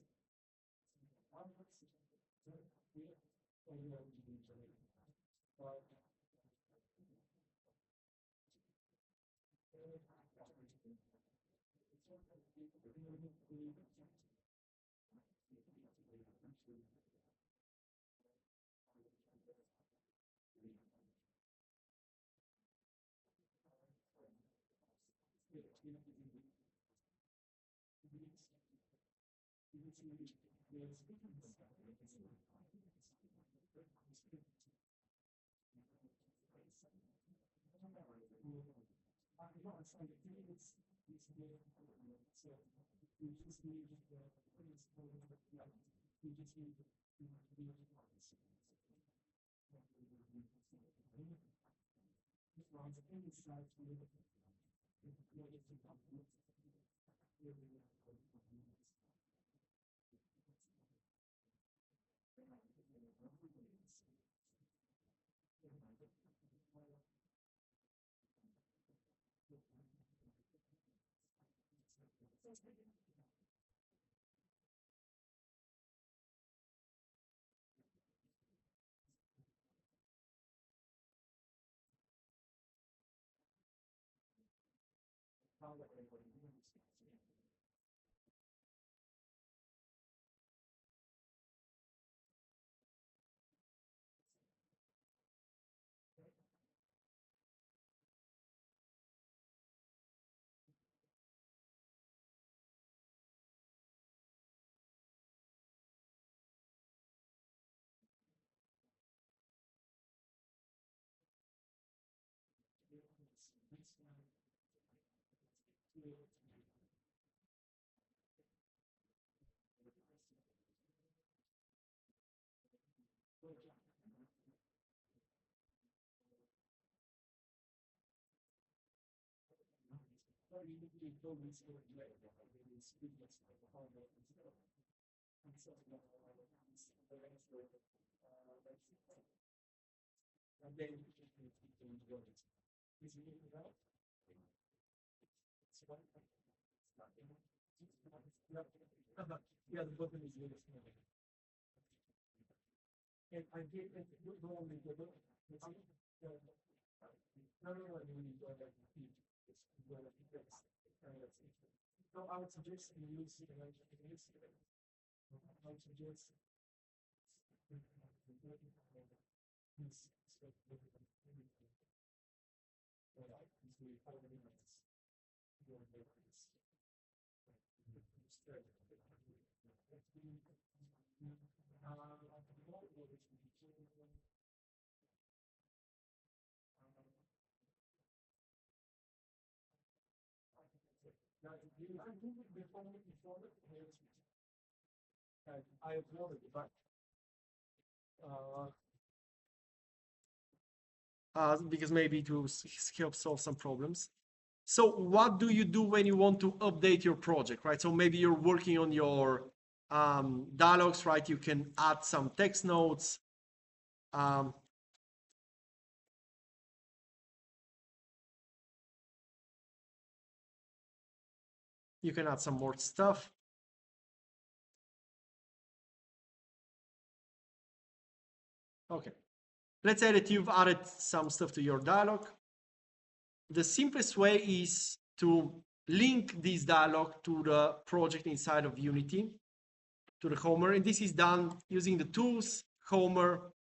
because maybe to help solve some problems. So what do you do when you want to update your project, right? So maybe you're working on your dialogues, right? You can add some text notes. You can add some more stuff. Okay. Let's say that you've added some stuff to your dialogue. The simplest way is to link this dialogue to the project inside of Unity, to the Homer. And this is done using the tools, Homer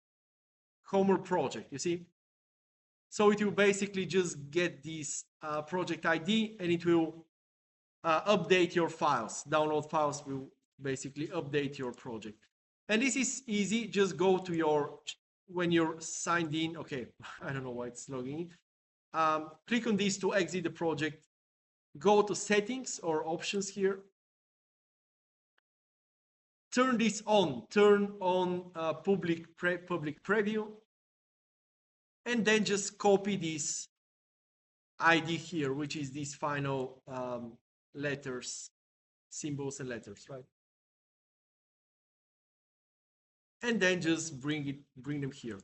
project, you see? So it will basically just get this project ID and it will update your files. Download files will basically update your project. And this is easy. Just go to your, when you're signed in, okay, I don't know why it's logging in. Click on this to exit the project. Go to settings or options here. Turn this on. Turn on public preview. And then just copy this ID here, which is these final letters, symbols and letters, right? And then just bring them here.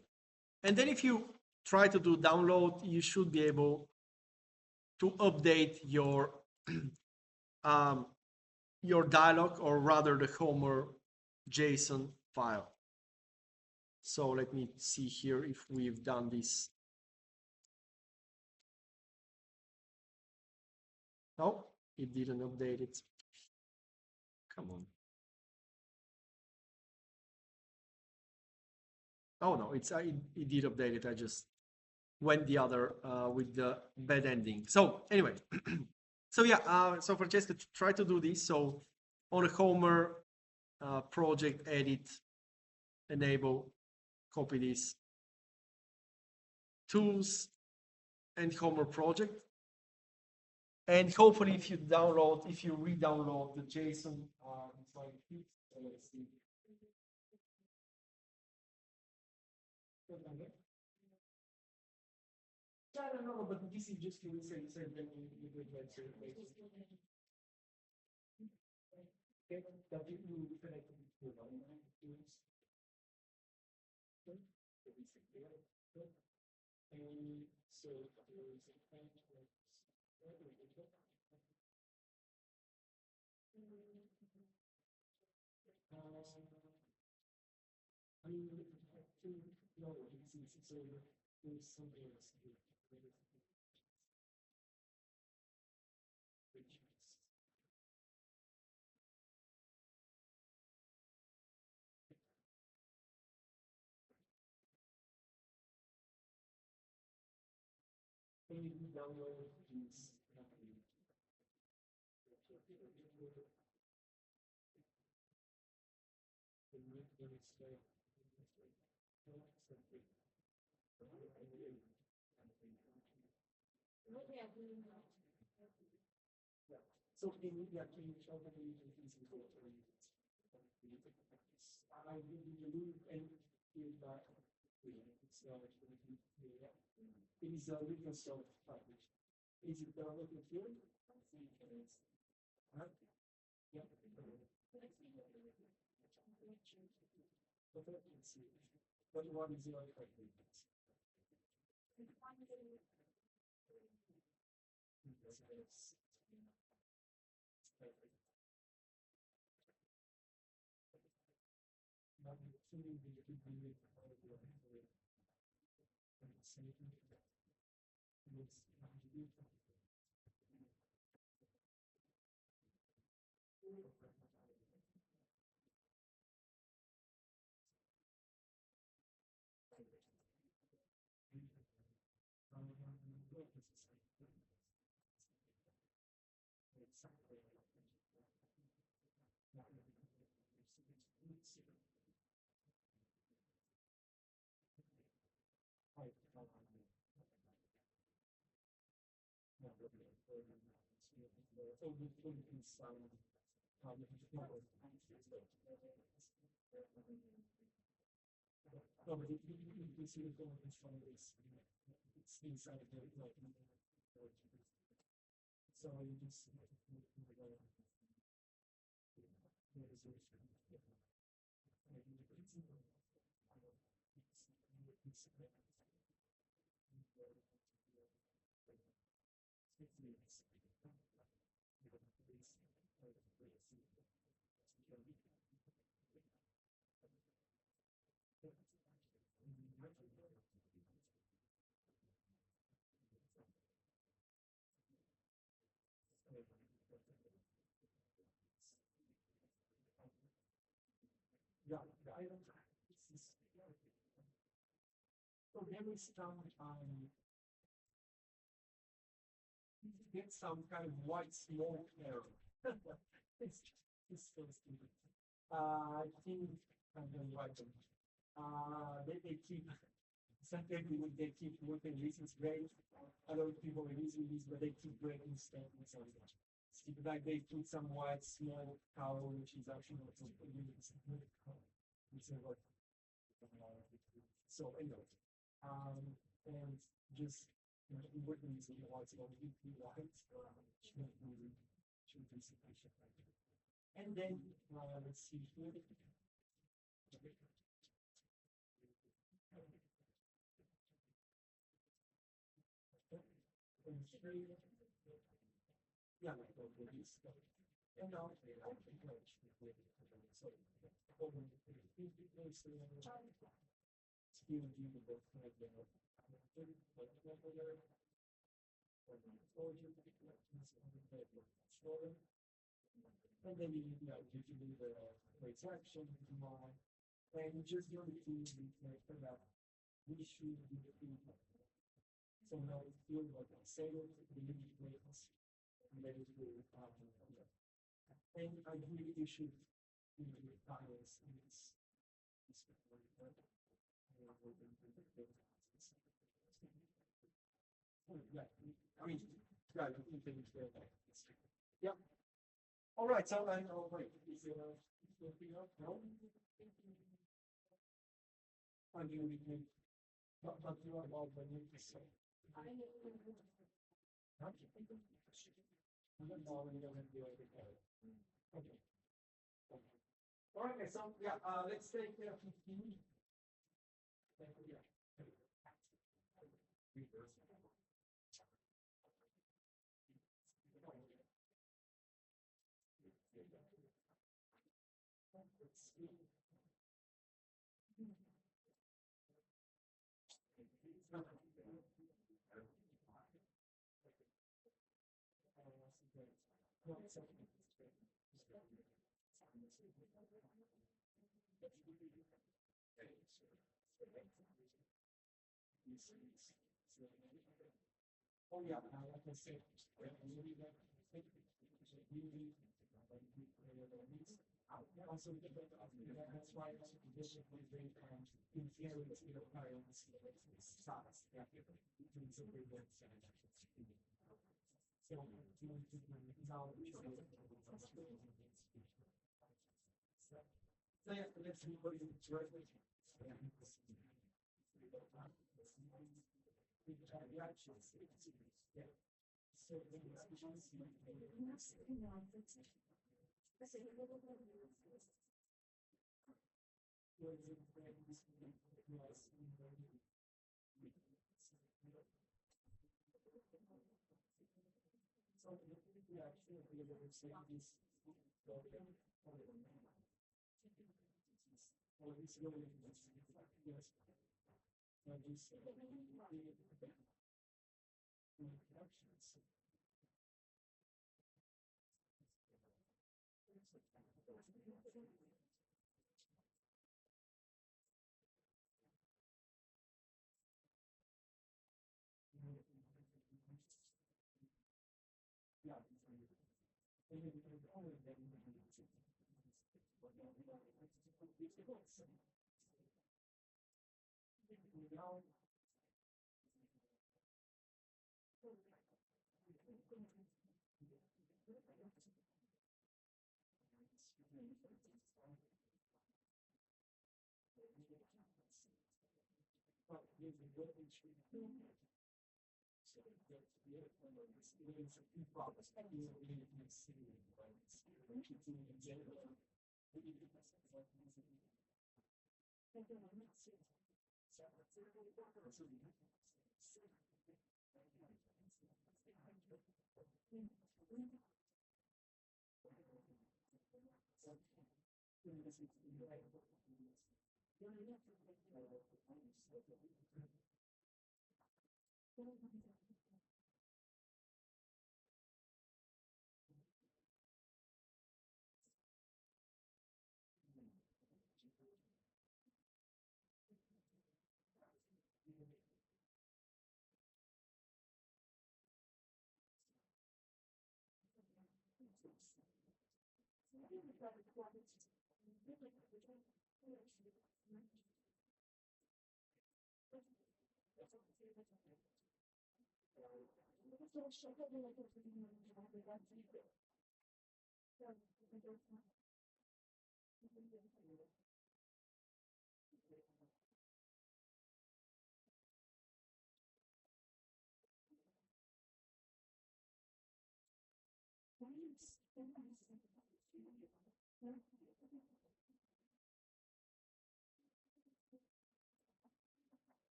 And then if you try to do download, you should be able to update your dialog, or rather the Homer JSON file. So let me see here if we've done this. No, it didn't update it. Come on. Oh no, it did update it. I just went the other with the bad ending. So anyway, so yeah, so Francesca, try to do this. So on a Homer project, edit, enable, copy this, tools, and Homer project. And hopefully if you re-download the JSON, it's like this. So let's see. Yeah, no, but this is just to say then you do it like so. Okay, that you connect it to and so I mean, no, it's there's something else here. Can you download these? So in media change over the I will remove any feedback. It's it is a written source package. Is it downloaded here?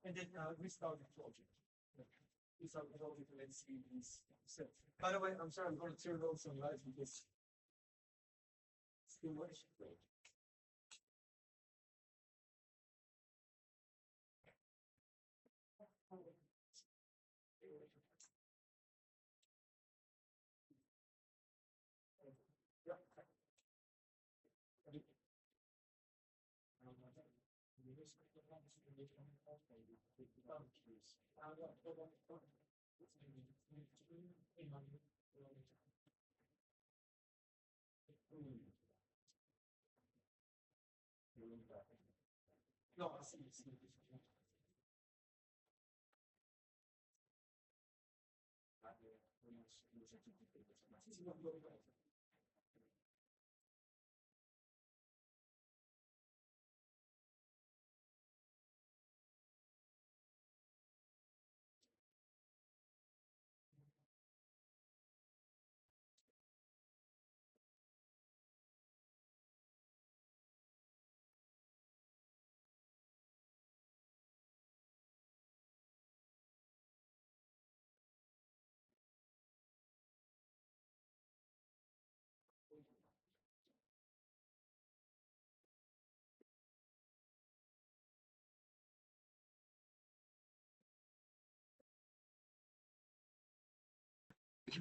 And then restart the project. Restart the project and let's see this set. By the way, I'm sorry, I'm going to turn on some lights because it's too much. No, I see.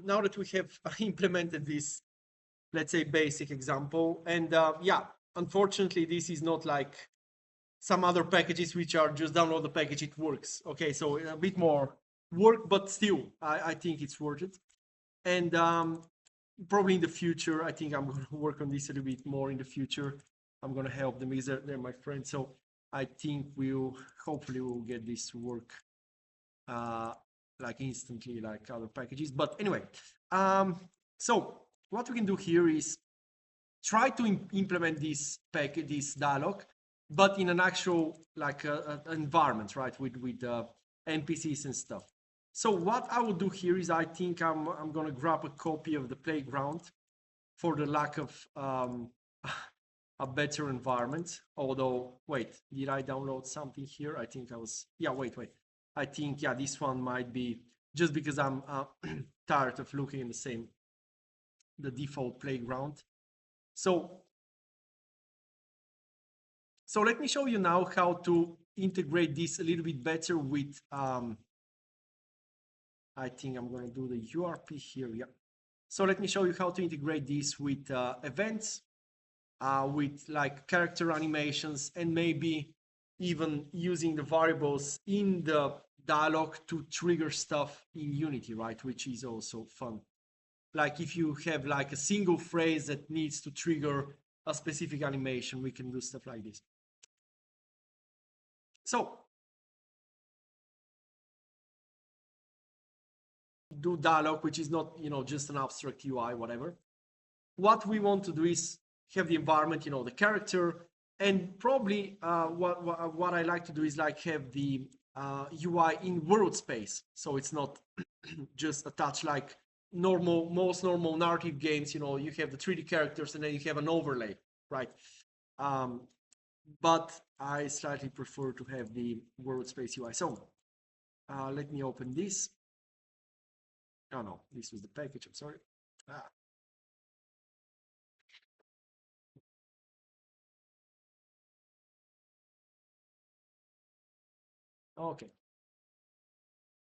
Now that we have implemented this, let's say, basic example, and yeah, unfortunately, this is not like some other packages which are just download the package, it works. Okay, so a bit more work, but still, I think it's worth it. And probably in the future, I think I'm going to work on this a little bit more in the future. I'm going to help them because they're my friends. So I think hopefully we'll get this to work like instantly like other packages. But anyway, so what we can do here is try to implement this package, this dialog, but in an actual like environment, right, with NPCs and stuff. So what I will do here is I think I'm gonna grab a copy of the playground for the lack of a better environment. Although, wait, did I download something here? I think I was, yeah, wait. I think, yeah, this one might be just because I'm tired of looking in the default playground. So let me show you now how to integrate this a little bit better with, I think I'm going to do the URP here. Yeah. So let me show you how to integrate this with events. with like character animations and maybe even using the variables in the dialogue to trigger stuff in Unity, right? Which is also fun. Like if you have like a single phrase that needs to trigger a specific animation, we can do stuff like this. So do dialogue, which is not, just an abstract UI, whatever. What we want to do is have the environment, the character, and probably what I like to do is like have the UI in world space, so it's not just attached like most normal narrative games. You have the 3D characters and then you have an overlay, right? Um, but I slightly prefer to have the world space UI. So let me open this. Oh no, this was the package. I'm sorry. Ah. Okay.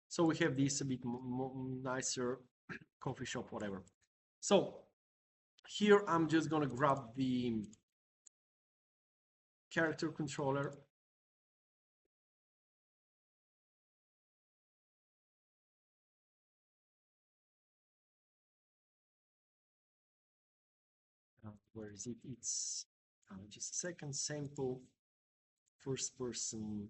So we have this a bit nicer coffee shop, whatever. So here I'm just gonna grab the character controller. Where is it? It's just a second. Sample first person.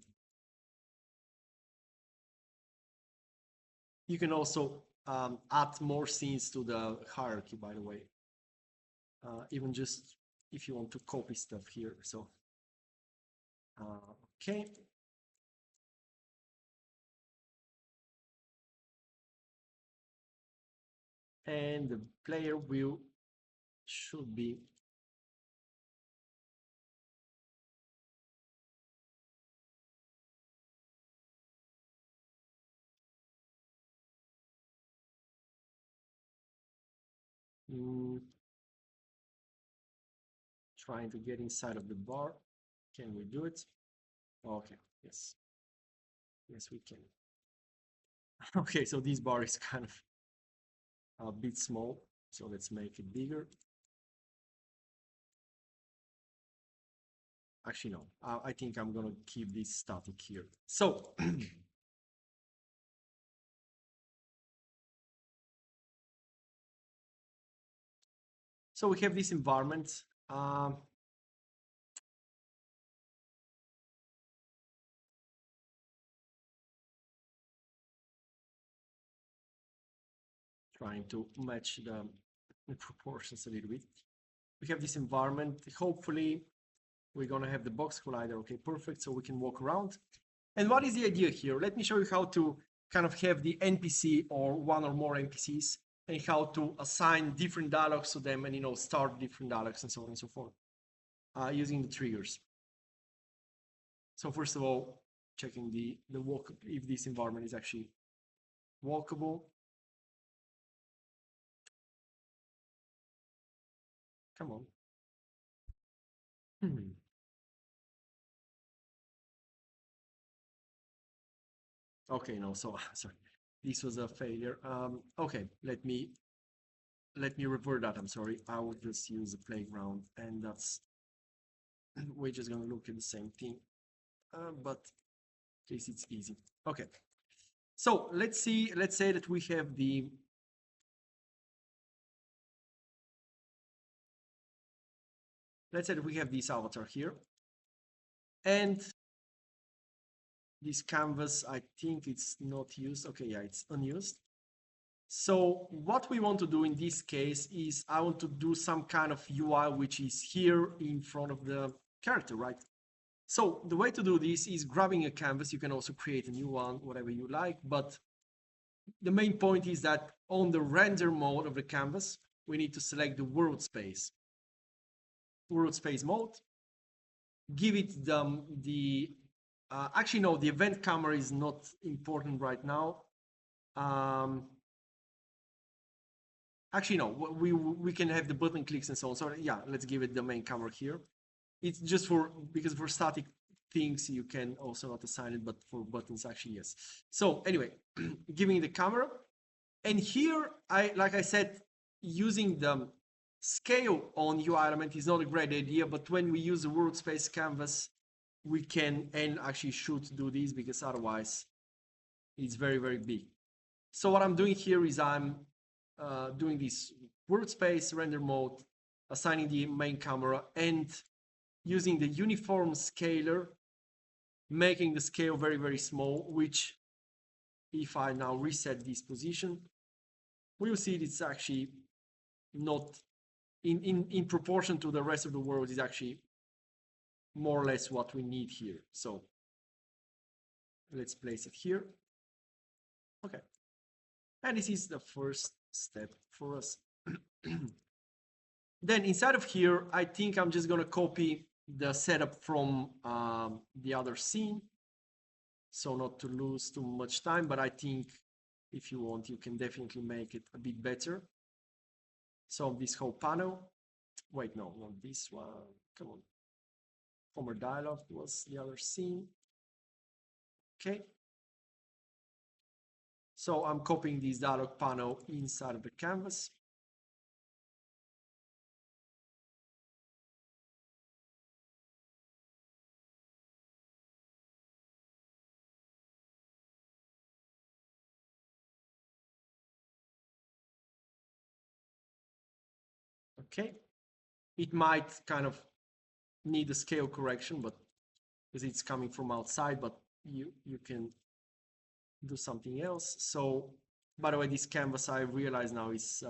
You can also add more scenes to the hierarchy, by the way. Even just if you want to copy stuff here. So, okay. And the player view should be trying to get inside of the bar. Can we do it? Okay, yes. Yes, we can. Okay, so this bar is kind of a bit small, so let's make it bigger. Actually, no, I think I'm gonna keep this static here. So, so we have this environment. Trying to match the proportions a little bit. We have this environment. Hopefully, we're gonna have the box collider. Okay, perfect. So we can walk around. And what is the idea here? Let me show you how to kind of have the NPC or one or more NPCs and how to assign different dialogues to them and start different dialogues and so on and so forth using the triggers. So first of all, checking the walk if this environment is actually walkable. Come on. Okay, no, so sorry, this was a failure. Okay, let me revert that. I'm sorry. I will just use the playground, and that's we're just gonna look at the same thing, but at least it's easy. Okay, so let's see. Let's say that we have the this avatar here, and this canvas. I think it's not used. Okay, yeah, it's unused. So what we want to do in this case is I want to do some kind of UI which is here in front of the character, right? So the way to do this is grabbing a canvas. You can also create a new one, whatever you like. But the main point is that on the render mode of the canvas, we need to select the world space mode. Give it actually, no, the event camera is not important right now. Actually, no, we can have the button clicks and so on. So yeah, let's give it the main camera here. It's just because for static things, you can also not assign it, but for buttons, actually, yes. So anyway, giving the camera. And here, like I said, using the scale on UI element is not a great idea, but when we use the workspace canvas, we can and actually should do this because otherwise it's very, very big. So what I'm doing here is I'm doing this workspace render mode, assigning the main camera and using the uniform scaler, making the scale very, very small, which if I now reset this position, we'll see it's actually not in proportion to the rest of the world is actually more or less what we need here. So let's place it here. Okay. And this is the first step for us. Then inside of here, I think I'm just going to copy the setup from the other scene. So not to lose too much time, but I think if you want, you can definitely make it a bit better. So this whole panel, wait, no, not this one. Come on. Homer dialog was the other scene. Okay. So I'm copying this dialog panel inside of the canvas. Okay. It might kind of need a scale correction, but because it's coming from outside, but you can do something else. So by the way, this canvas I realize now is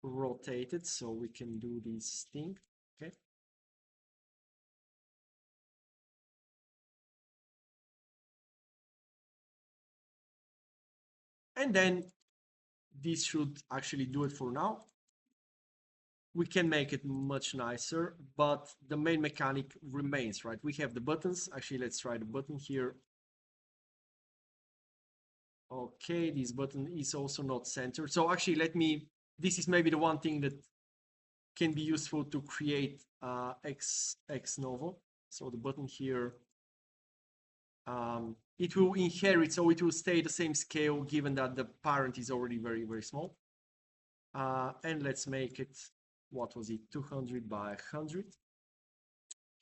rotated, so we can do this thing. Okay. And then this should actually do it for now. We can make it much nicer, but the main mechanic remains, right? We have the buttons. Actually, let's try the button here. Okay, this button is also not centered. So actually, this is maybe the one thing that can be useful to create ex novo. So the button here, it will inherit, so it will stay the same scale given that the parent is already very, very small. And let's make it, what was it, 200 by 100.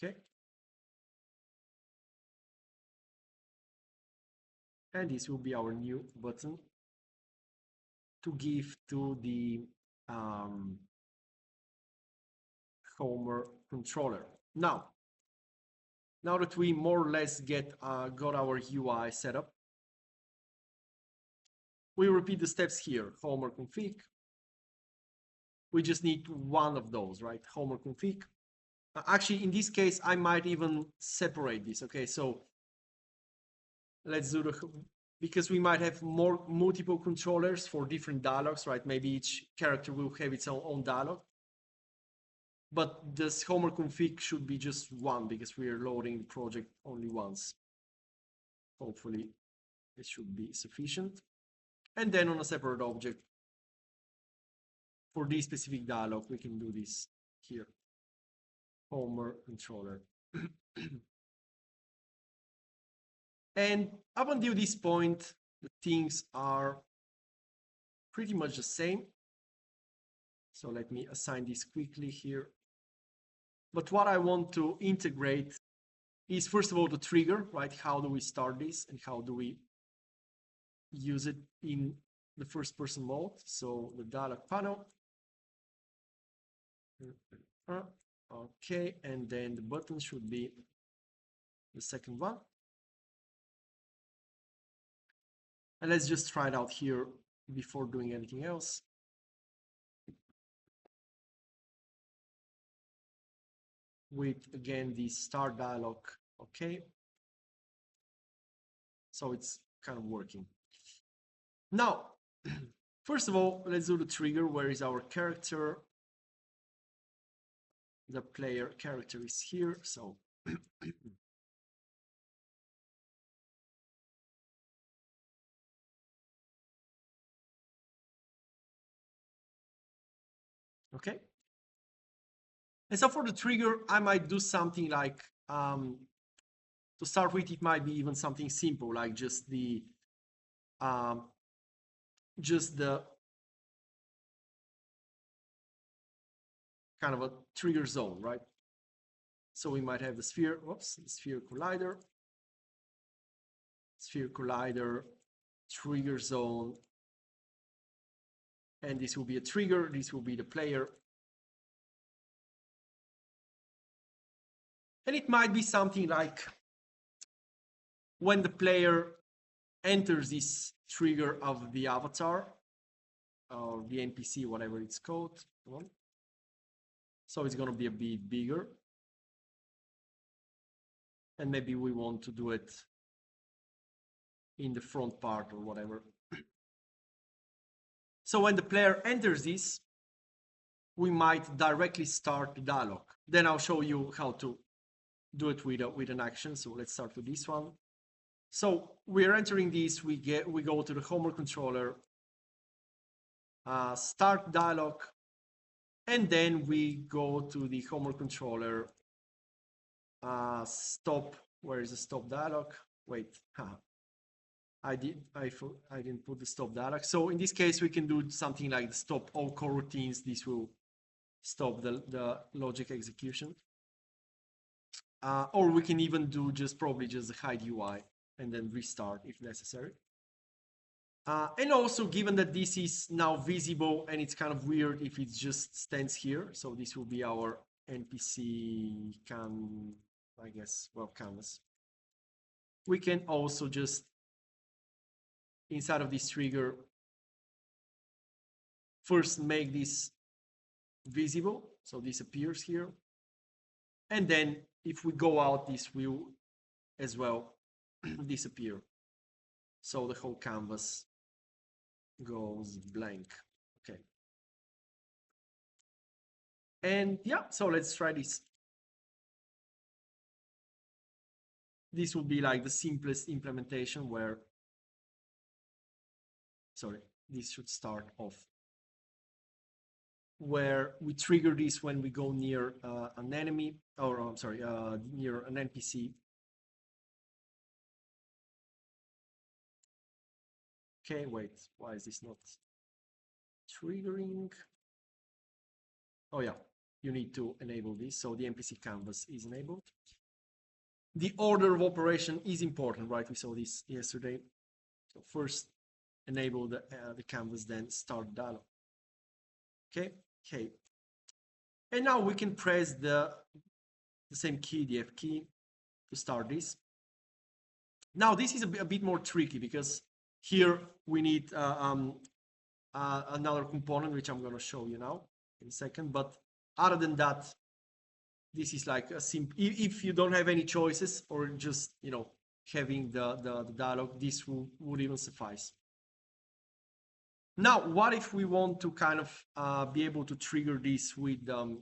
Okay. And this will be our new button to give to the Homer controller. Now that we more or less got our UI set up, we repeat the steps here. Homer config. We just need one of those, right? Homer config. Actually, in this case, I might even separate this. Okay, so let's do because we might have multiple controllers for different dialogues, right? Maybe each character will have its own dialogue. But this Homer config should be just one because we are loading the project only once. Hopefully, it should be sufficient. And then on a separate object, for this specific dialog, we can do this here. Homer controller. And up until this point, the things are pretty much the same. So let me assign this quickly here. But what I want to integrate is, first of all, the trigger, right? How do we start this and how do we use it in the first person mode? So the dialog panel. Okay, and then the button should be the second one. And let's just try it out here before doing anything else. With, again, the start dialog. Okay. So it's kind of working. Now, first of all, let's do the trigger. Where is our character? The player character is here. So okay. And so for the trigger, I might do something like, to start with, it might be even something simple, like just the kind of a trigger zone, right? So we might have the sphere, the sphere collider, trigger zone, and this will be a trigger, this will be the player. And it might be something like when the player enters this trigger of the avatar, or the NPC, whatever it's called. So it's going to be a bit bigger. And maybe we want to do it in the front part or whatever. So when the player enters this, we might directly start the dialogue. Then I'll show you how to do it with an action. So let's start with this one. So we're entering this, we go to the homework controller, start dialogue, and then we go to the homework controller, stop. Where is the stop dialogue? Wait, I didn't put the stop dialogue. So in this case, we can do something like the stop all coroutines. This will stop the logic execution. Or we can even do probably just the hide UI and then restart if necessary. And also, given that this is now visible and it's kind of weird if it just stands here. So this will be our NPC canvas. We can also just, inside of this trigger, first make this visible. So this appears here. And then if we go out, this will as well disappear. So the whole canvas goes blank. Okay. And yeah, so let's try this. This would be like the simplest implementation where, this should start off where we trigger this when we go near an enemy, or near an NPC. Okay, wait, why is this not triggering? Oh yeah, you need to enable this. So the NPC canvas is enabled. The order of operation is important, right? We saw this yesterday. So first enable the canvas, then start dialog. Okay. And now we can press the same key, the F key, to start this. Now this is a bit more tricky because here we need another component, which I'm going to show you now in a second. But other than that, this is like a simple, if you don't have any choices or just, having the dialogue, this would even suffice. Now, what if we want to kind of be able to trigger this with a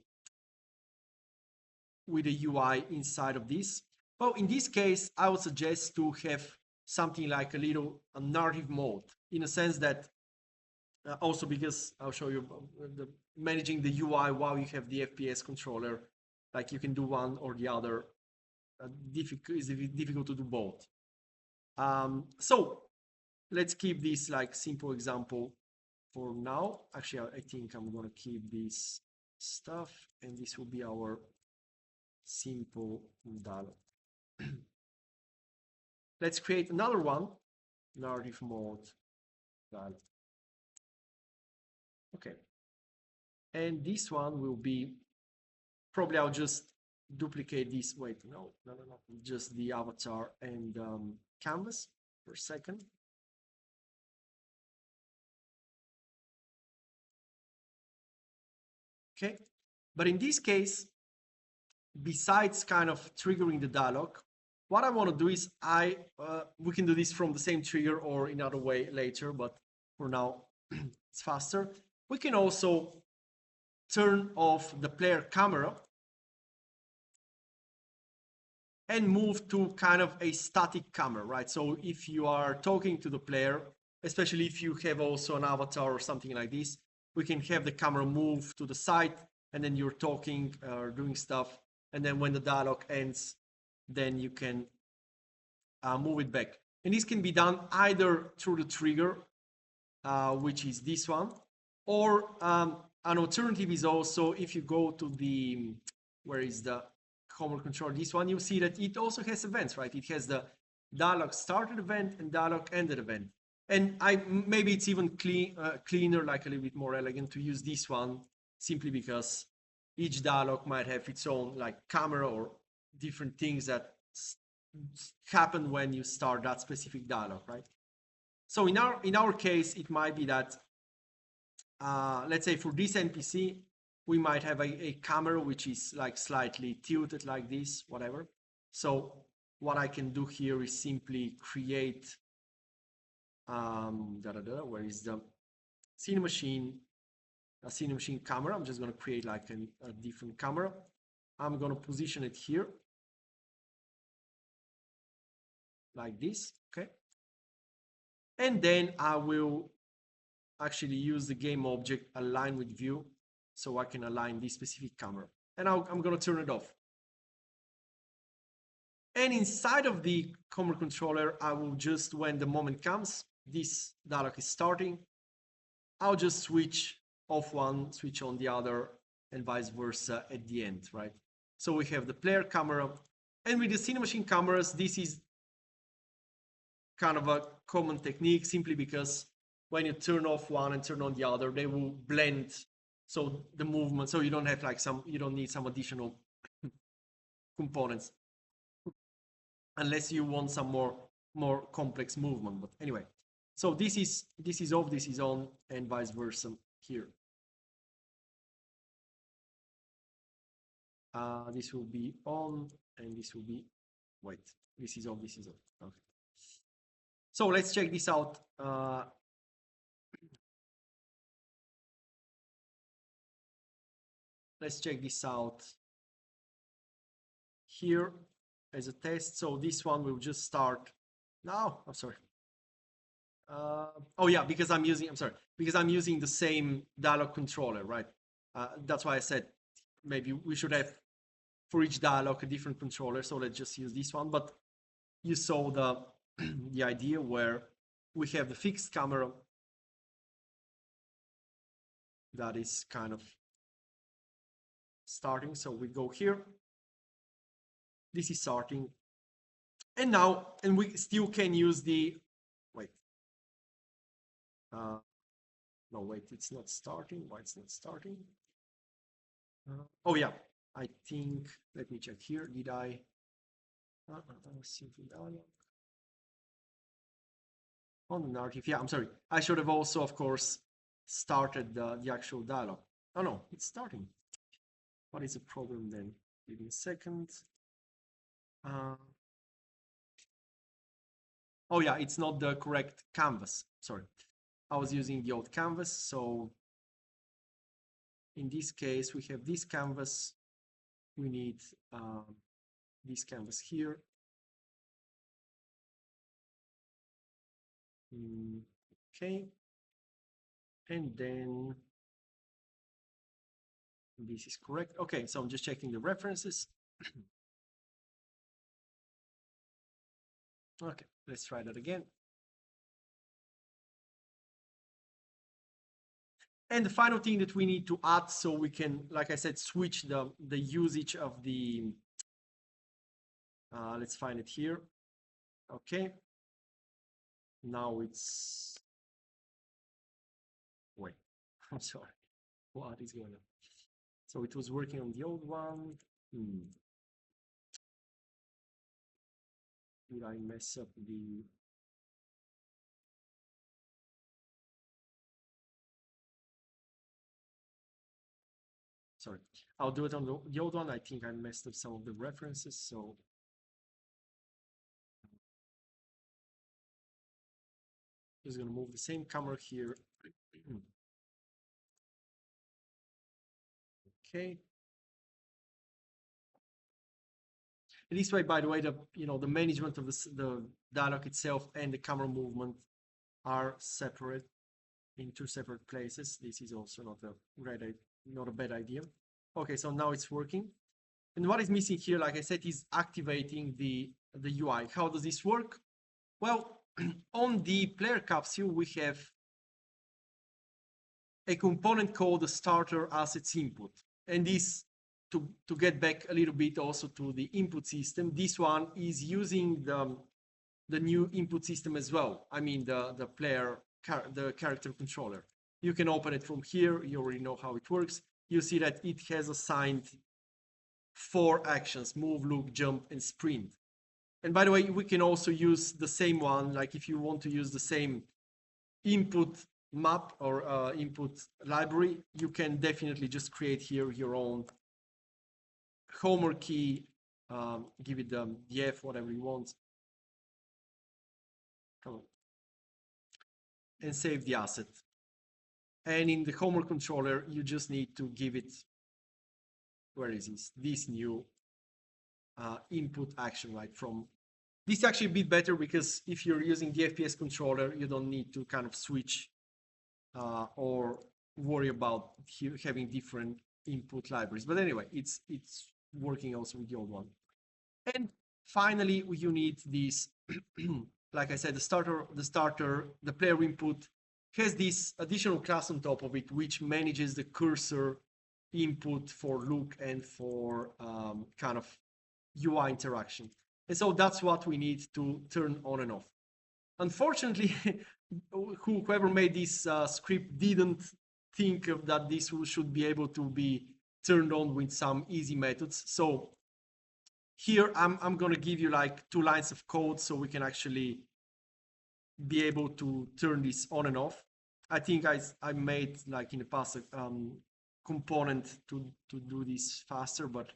UI inside of this? Well, in this case, I would suggest to have something like a narrative mode, in a sense that also because I'll show you managing the UI while you have the FPS controller, like you can do one or the other. It's difficult to do both. So let's keep this like simple example for now. Actually, I think I'm going to keep this stuff, and this will be our simple dialog. Let's create another one, narrative mode dialog. Okay. And this one will be, probably I'll just duplicate this. Wait, no, just the avatar and canvas for a second. Okay, but in this case, besides kind of triggering the dialog, what I want to do is we can do this from the same trigger or in other way later, but for now it's faster. We can also turn off the player camera and move to kind of a static camera, right? So if you are talking to the player, especially if you have also an avatar or something like this, we can have the camera move to the side, and then you're talking or doing stuff. And then when the dialogue ends, then you can move it back. And this can be done either through the trigger, which is this one, or an alternative is also if you go to the, where is the common controller, this one, you see that it also has events, right? It has the dialog started event and dialog ended event. And maybe it's even cleaner, like a little bit more elegant to use this one, simply because each dialog might have its own like camera or different things that happen when you start that specific dialog, right? So in our case, it might be that let's say for this NPC, we might have a camera which is like slightly tilted like this, whatever. So what I can do here is simply create, where is the Cine Machine, a Cine Machine camera. I'm just going to create like a different camera. I'm going to position it here like this, okay? And then I will actually use the game object align with view so I can align this specific camera. And I'm going to turn it off. And inside of the command controller, I will just, when the moment comes, this dialog is starting, I'll just switch off one, switch on the other, and vice versa at the end, right? So we have the player camera. And with the Cine Machine cameras, this is kind of a common technique simply because when you turn off one and turn on the other, they will blend. So the movement, so you don't have like you don't need some additional components unless you want some more complex movement. But anyway, so this is off, this is on, and vice versa here. This will be on, and this will be, wait, this is off, this is on. Okay. So let's check this out. Let's check this out here as a test. So this one will just start now. I'm sorry. Oh yeah, because I'm using the same dialog controller, right? That's why I said maybe we should have for each dialog a different controller. So let's just use this one. But you saw the the idea where we have the fixed camera that is kind of starting. So we go here. This is starting. And now, and we still can use the, wait. No, wait, it's not starting. Why it's not starting? Oh yeah, I think, let me check here. Did I? Simple dialog. On the narrative, yeah, I'm sorry. I should have also, of course, started the actual dialogue. Oh no, it's starting. What is the problem then? Give me a second. Oh yeah, it's not the correct canvas. Sorry, I was using the old canvas. So in this case, we have this canvas. We need this canvas here. Okay. And then this is correct. Okay, so I'm just checking the references. Okay, let's try that again. And the final thing that we need to add so we can, like I said, switch the usage of the, let's find it here. Okay. Now it's, wait, I'm sorry. What is going on? So it was working on the old one. Did I mess up the, sorry, I'll do it on the old one. I think I messed up some of the references. So just going to move the same camera here. Okay. And this way, by the way, the management of the dialog itself and the camera movement are separate in two separate places. This is also not a bad idea. Okay, so now it's working. And what is missing here, like I said, is activating the UI. How does this work? Well, on the player capsule, we have a component called the starter assets input. And this, to get back a little bit also to the input system, this one is using the new input system as well. I mean, the the character controller. You can open it from here. You already know how it works. You see that it has assigned 4 actions: move, look, jump, and sprint. And by the way, we can also use the same one. Like if you want to use the same input map or input library, you can definitely just create here your own homework key, give it the F, whatever you want. Come on. And save the asset. And in the homework controller, you just need to give it, where is this new input action, right? From this is actually a bit better because if you're using the FPS controller, you don't need to kind of switch or worry about having different input libraries. But anyway, it's working also with the old one. And finally, you need this, like I said, the player input has this additional class on top of it, which manages the cursor input for look and for kind of UI interaction. And so that's what we need to turn on and off. Unfortunately, whoever made this script didn't think of that this should be able to be turned on with some easy methods. So here I'm going to give you like 2 lines of code so we can actually be able to turn this on and off. I think I made like in the past component to do this faster, but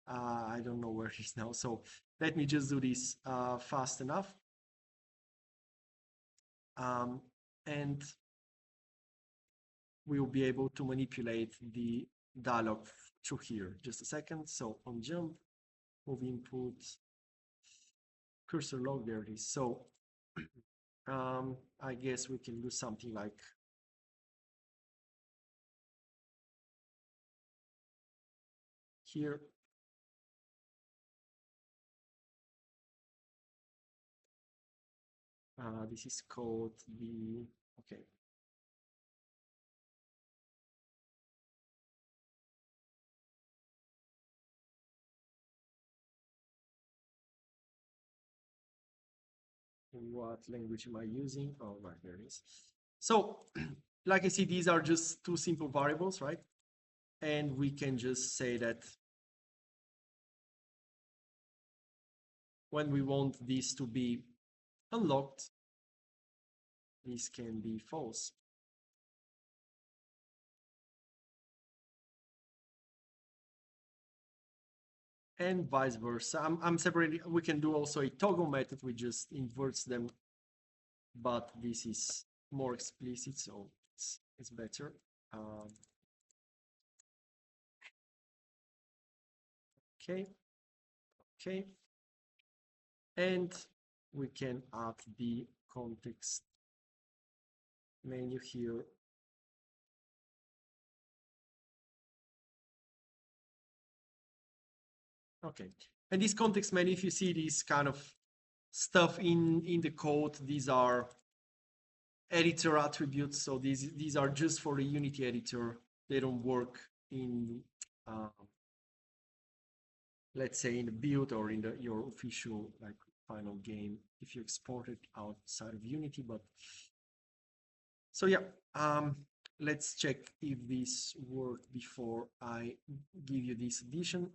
I don't know where it is now. So let me just do this fast enough. And we will be able to manipulate the dialog through here. Just a second. So on jump, move input, cursor log, there it is. So I guess we can do something like here. This is called the, okay. What language am I using? Oh, right, there it is. So, like I see, these are just 2 simple variables, right? And we can just say that when we want this to be unlocked, this can be false. And vice versa. I'm separating. We can do also a toggle method which just inverts them, but this is more explicit, so it's better. Okay, okay, and we can add the context menu here. Okay, and this context menu, if you see this kind of stuff in the code, these are editor attributes. So these are just for the Unity editor. They don't work in, let's say, in the build or in your official like final game if you export it outside of Unity. But so yeah, let's check if this worked before I give you this addition.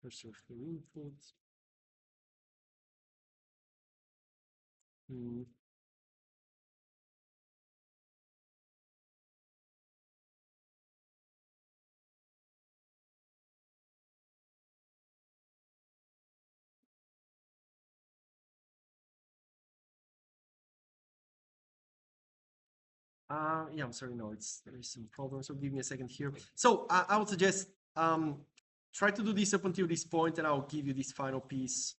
Cursor for input. Yeah, I'm sorry, no, there is some problem. So give me a second here. So I would suggest try to do this up until this point, and I'll give you this final piece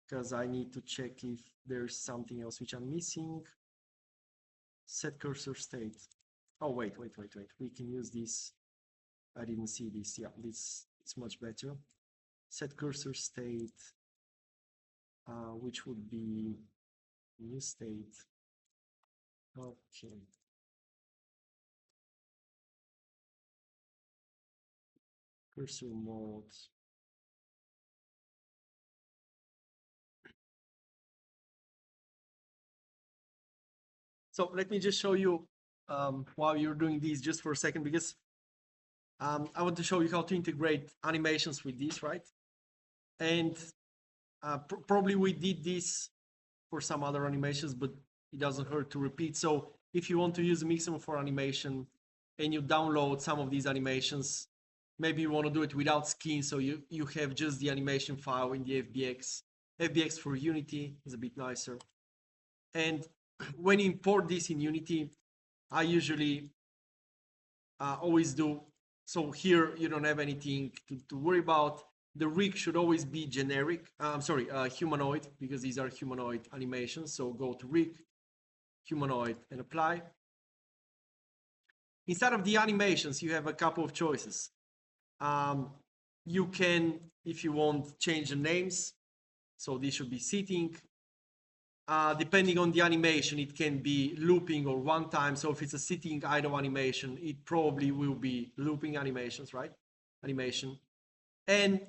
because I need to check if there's something else which I'm missing. Set cursor state. Oh, wait. We can use this I didn't see this. Yeah, this it's much better. Set cursor state, which would be new state. Okay. Cursor mode. So let me just show you while you're doing this just for a second, because I want to show you how to integrate animations with this, right? And probably we did this for some other animations, but it doesn't hurt to repeat. So if you want to use a Mixamo for animation and you download some of these animations, maybe you want to do it without skin, so you have just the animation file in the FBX. FBX for Unity is a bit nicer. And when you import this in Unity, I usually always do. So here you don't have anything to worry about. The rig should always be generic. I'm sorry, humanoid, because these are humanoid animations. So go to rig, humanoid, and apply. Inside of the animations, you have a couple of choices. You can, if you want, change the names. So this should be sitting. Depending on the animation, it can be looping or one time. So if it's a sitting idle animation, it probably will be looping animations, right? Animation. And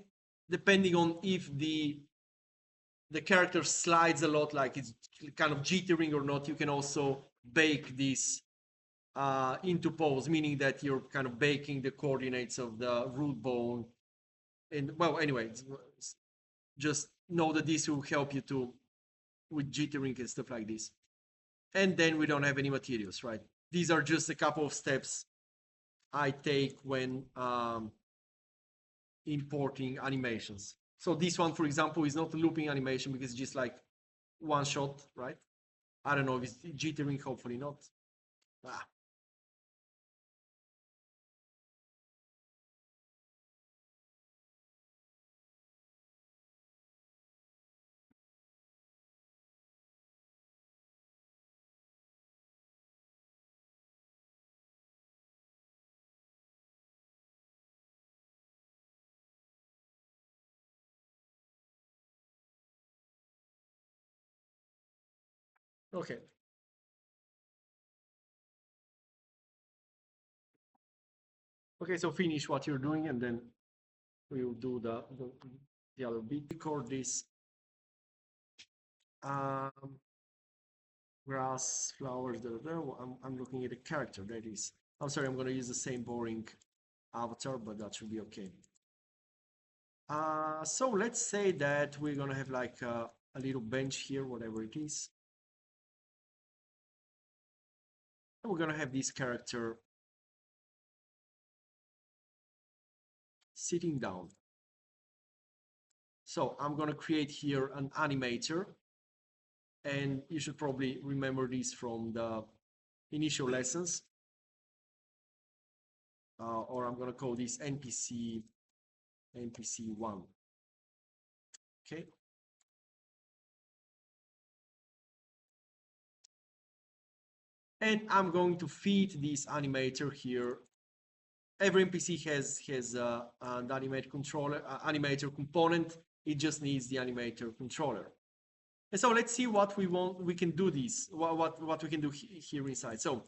depending on if the character slides a lot, like it's kind of jittering or not, you can also bake this into pose, meaning that you're kind of baking the coordinates of the root bone. And well, anyway, just know that this will help you to with jittering and stuff like this. And then we don't have any materials, right? These are just a couple of steps I take when importing animations. So this one, for example, is not a looping animation because it's just like one shot, right? I don't know if it's jittering, hopefully not. Ah. Okay. Okay, so finish what you're doing and then we will do the other bit. Record this um, grass, flowers, I'm looking at a character that is. I'm sorry, I'm going to use the same boring avatar, but that should be okay. So let's say that we're going to have like a little bench here, whatever it is. And we're going to have this character sitting down. So I'm going to create here an animator. And you should probably remember this from the initial lessons. Or I'm going to call this NPC1. Okay. And I'm going to feed this animator here. Every NPC has an animator controller, animator component. It just needs the animator controller. And so let's see what we can do this, what we can do here inside. So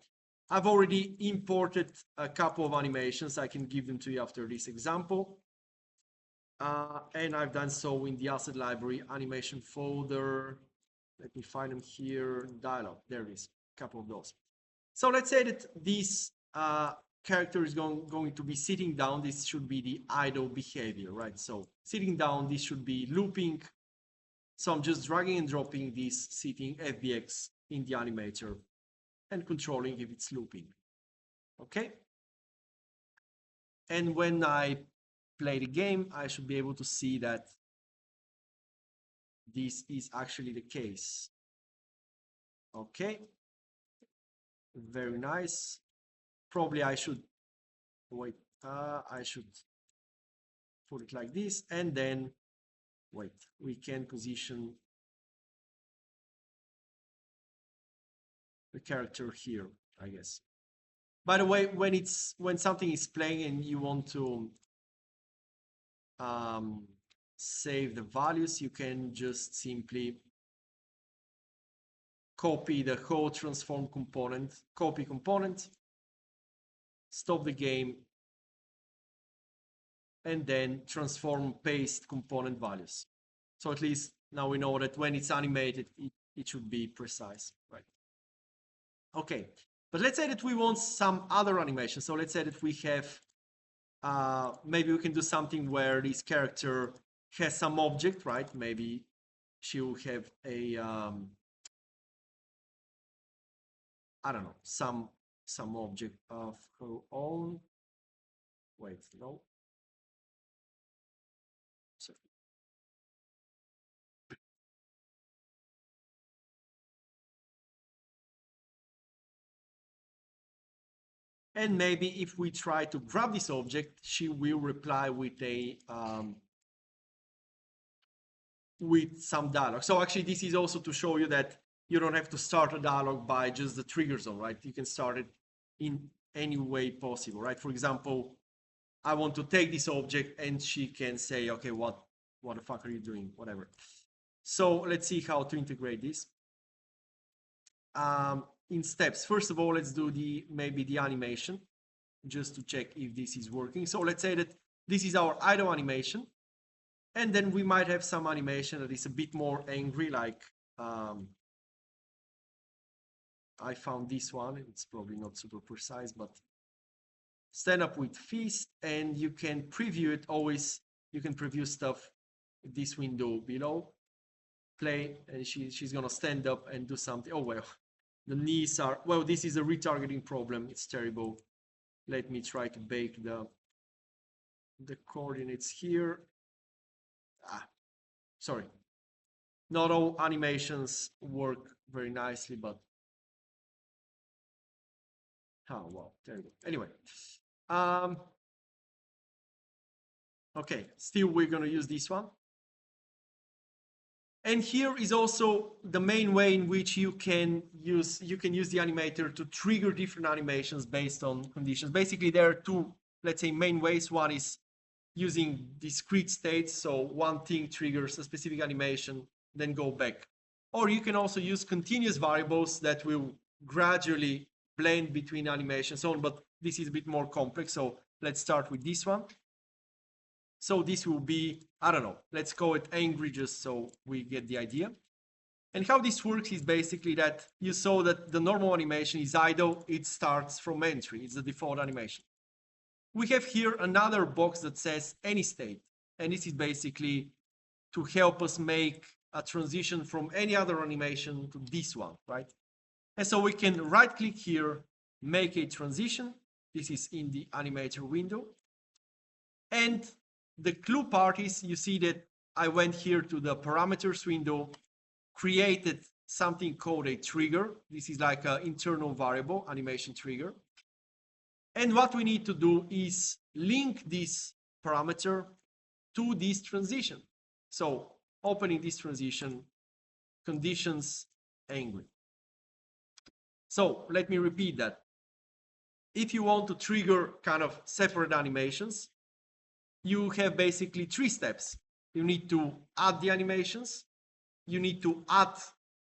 I've already imported a couple of animations. I can give them to you after this example. And I've done so in the asset library animation folder. Let me find them here. Dialog, there it is, a couple of those. So let's say that this character is going to be sitting down. This should be the idle behavior, right? So sitting down, this should be looping. So I'm just dragging and dropping this sitting FBX in the animator and controlling if it's looping. Okay. And when I play the game, I should be able to see that this is actually the case. Okay. Very nice. Probably I should wait. I should put it like this, and then wait. We can position the character here, I guess. By the way, when something is playing and you want to save the values, you can just simply copy the whole transform component, copy component, stop the game, and then transform paste component values. So at least now we know that when it's animated, it should be precise, right? Okay, but let's say that we want some other animation. So let's say that we have, maybe we can do something where this character has some object, right? Maybe she will have a, I don't know, some object of her own. Wait, no. So, and maybe if we try to grab this object, she will reply with a with some dialogue. So actually, this is also to show you that you don't have to start a dialogue by just the trigger zone, right? You can start it in any way possible, right? For example, I want to take this object, and she can say, okay, what the fuck are you doing? Whatever. So let's see how to integrate this. In steps, first of all, let's do maybe the animation, just to check if this is working. So let's say that this is our idle animation. And then we might have some animation that is a bit more angry, like I found this one. It's probably not super precise, but stand up with fist, and you can preview it always. You can preview stuff this window below. Play, and she's gonna stand up and do something. Oh well, the knees are, well, this is a retargeting problem. It's terrible. Let me try to bake the coordinates here. Sorry. Not all animations work very nicely, but oh wow, terrible. Anyway, okay, still we're gonna use this one. And here is also the main way in which you can use the animator to trigger different animations based on conditions. Basically, there are two, let's say, main ways. One is using discrete states, so one thing triggers a specific animation, then go back. Or you can also use continuous variables that will gradually blend between animations on, but this is a bit more complex. So let's start with this one. So this will be, I don't know, let's call it angry, just so we get the idea. And how this works is basically that you saw that the normal animation is idle. It starts from entry. It's the default animation. We have here another box that says any state. And this is basically to help us make a transition from any other animation to this one, right? And so we can right click here, make a transition. This is in the animator window. And the clue part is, you see that I went here to the parameters window, created something called a trigger. This is like an internal variable, animation trigger. And what we need to do is link this parameter to this transition. So opening this transition, conditions angry. So let me repeat that. If you want to trigger kind of separate animations, you have basically three steps. You need to add the animations. You need to add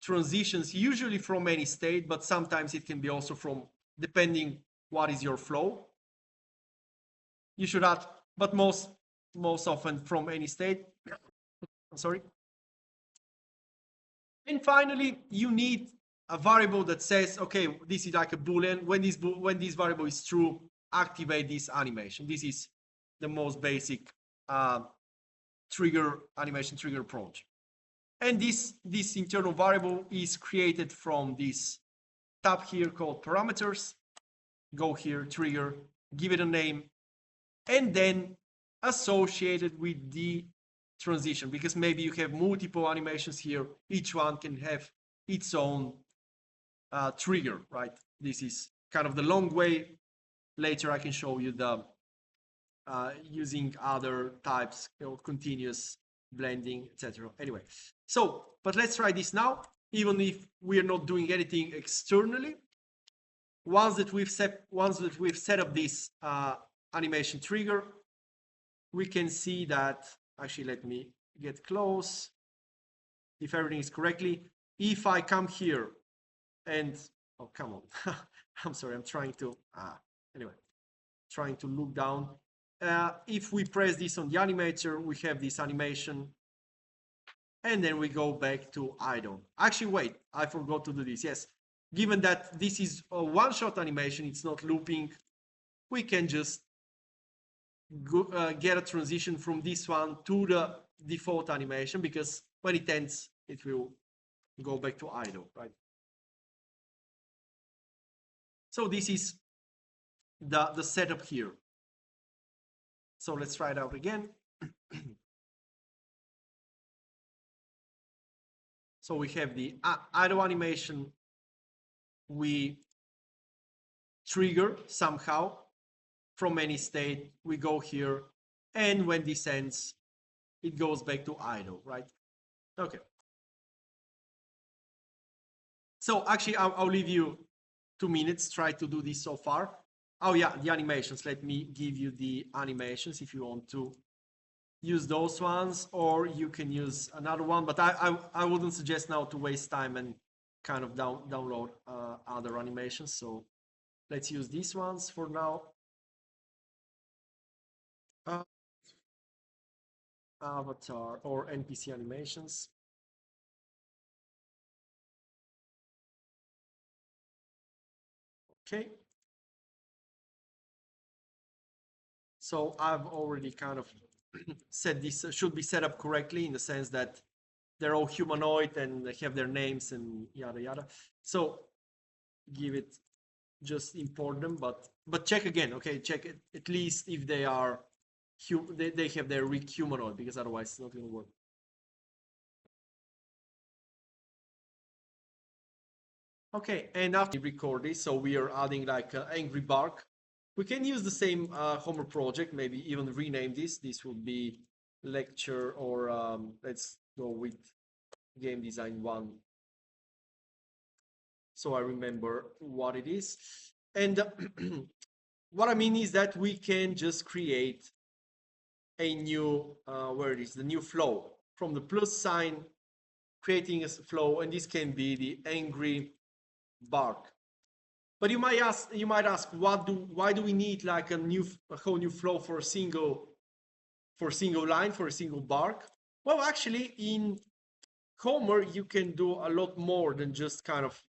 transitions, usually from any state, but sometimes it can be also from, depending what is your flow. You should add, but most often from any state. I'm sorry. And finally, you need a variable that says, okay, this is like a Boolean. When this variable is true, activate this animation. This is the most basic animation trigger approach. And this internal variable is created from this tab here called parameters. Go here, trigger, give it a name, and then associated with the transition, because maybe you have multiple animations here. Each one can have its own trigger, right? This is kind of the long way. Later, I can show you the using other types, continuous blending, etc. Anyway, so, but let's try this now. Even if we are not doing anything externally, once that we've set up this animation trigger, we can see that, actually, let me get close. If everything is correctly, if I come here and, oh, come on. I'm sorry, I'm trying to, anyway, trying to look down. If we press this on the animator, we have this animation, and then we go back to idle. Actually, wait, I forgot to do this. Yes, given that this is a one-shot animation, it's not looping, we can just get a transition from this one to the default animation, because when it ends, it will go back to idle, right? So this is the setup here. So let's try it out again. So we have the idle animation. We trigger somehow from any state. We go here, and when this ends, it goes back to idle, right? Okay. So actually, I'll leave you 2 minutes. Try to do this so far. Oh yeah, the animations. Let me give you the animations if you want to use those ones, or you can use another one. But I wouldn't suggest now to waste time and kind of download other animations. So let's use these ones for now. Avatar or NPC animations. Okay. So I've already kind of said this should be set up correctly, in the sense that they're all humanoid and they have their names and yada yada. So give it, just import them, but check again. Okay, check it at least if they are they have their weak humanoid, because otherwise it's not going to work. Okay, and after we record this, so we are adding like an angry bark. We can use the same Homer project, maybe even rename this. This would be lecture, or let's go with game design 1. So I remember what it is. And what I mean is that we can just create a new, where it is, the new flow. From the plus sign, creating a flow, and this can be the angry bark. But you might ask, why do we need like a whole new flow for a single line, for a single bark? Well, actually, in Homer, you can do a lot more than just kind of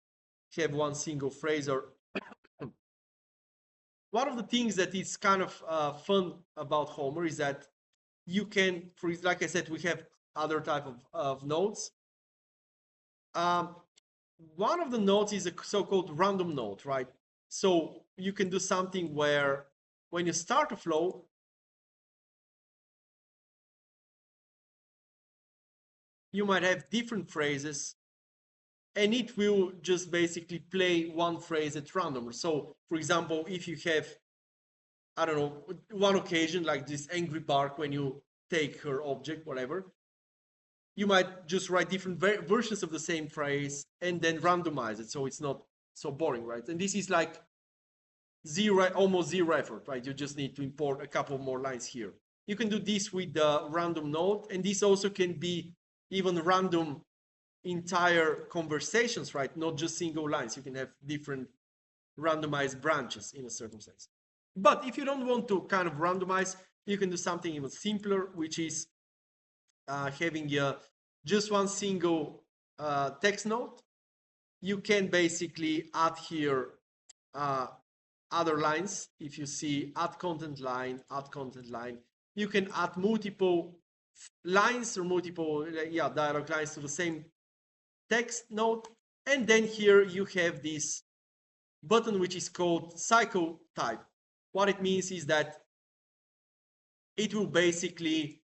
have one single phrase. Or one of the things that is kind of fun about Homer is that you can, like I said, we have other type of nodes. One of the nodes is a so-called random node, right? So you can do something where when you start a flow, you might have different phrases, and it will just basically play one phrase at random. So, for example, if you have, I don't know, one occasion like this angry bark when you take her object, whatever, you might just write different versions of the same phrase and then randomize it, so it's not so boring, right? And this is like almost zero effort, right? You just need to import a couple more lines here. You can do this with the random node, and this also can be even random entire conversations, right? Not just single lines. You can have different randomized branches in a certain sense. But if you don't want to kind of randomize, you can do something even simpler, which is having just one single text node. You can basically add here other lines. If you see add content line, you can add multiple lines or multiple dialogue lines to the same text node. And then here you have this button which is called cycle type. What it means is that it will basically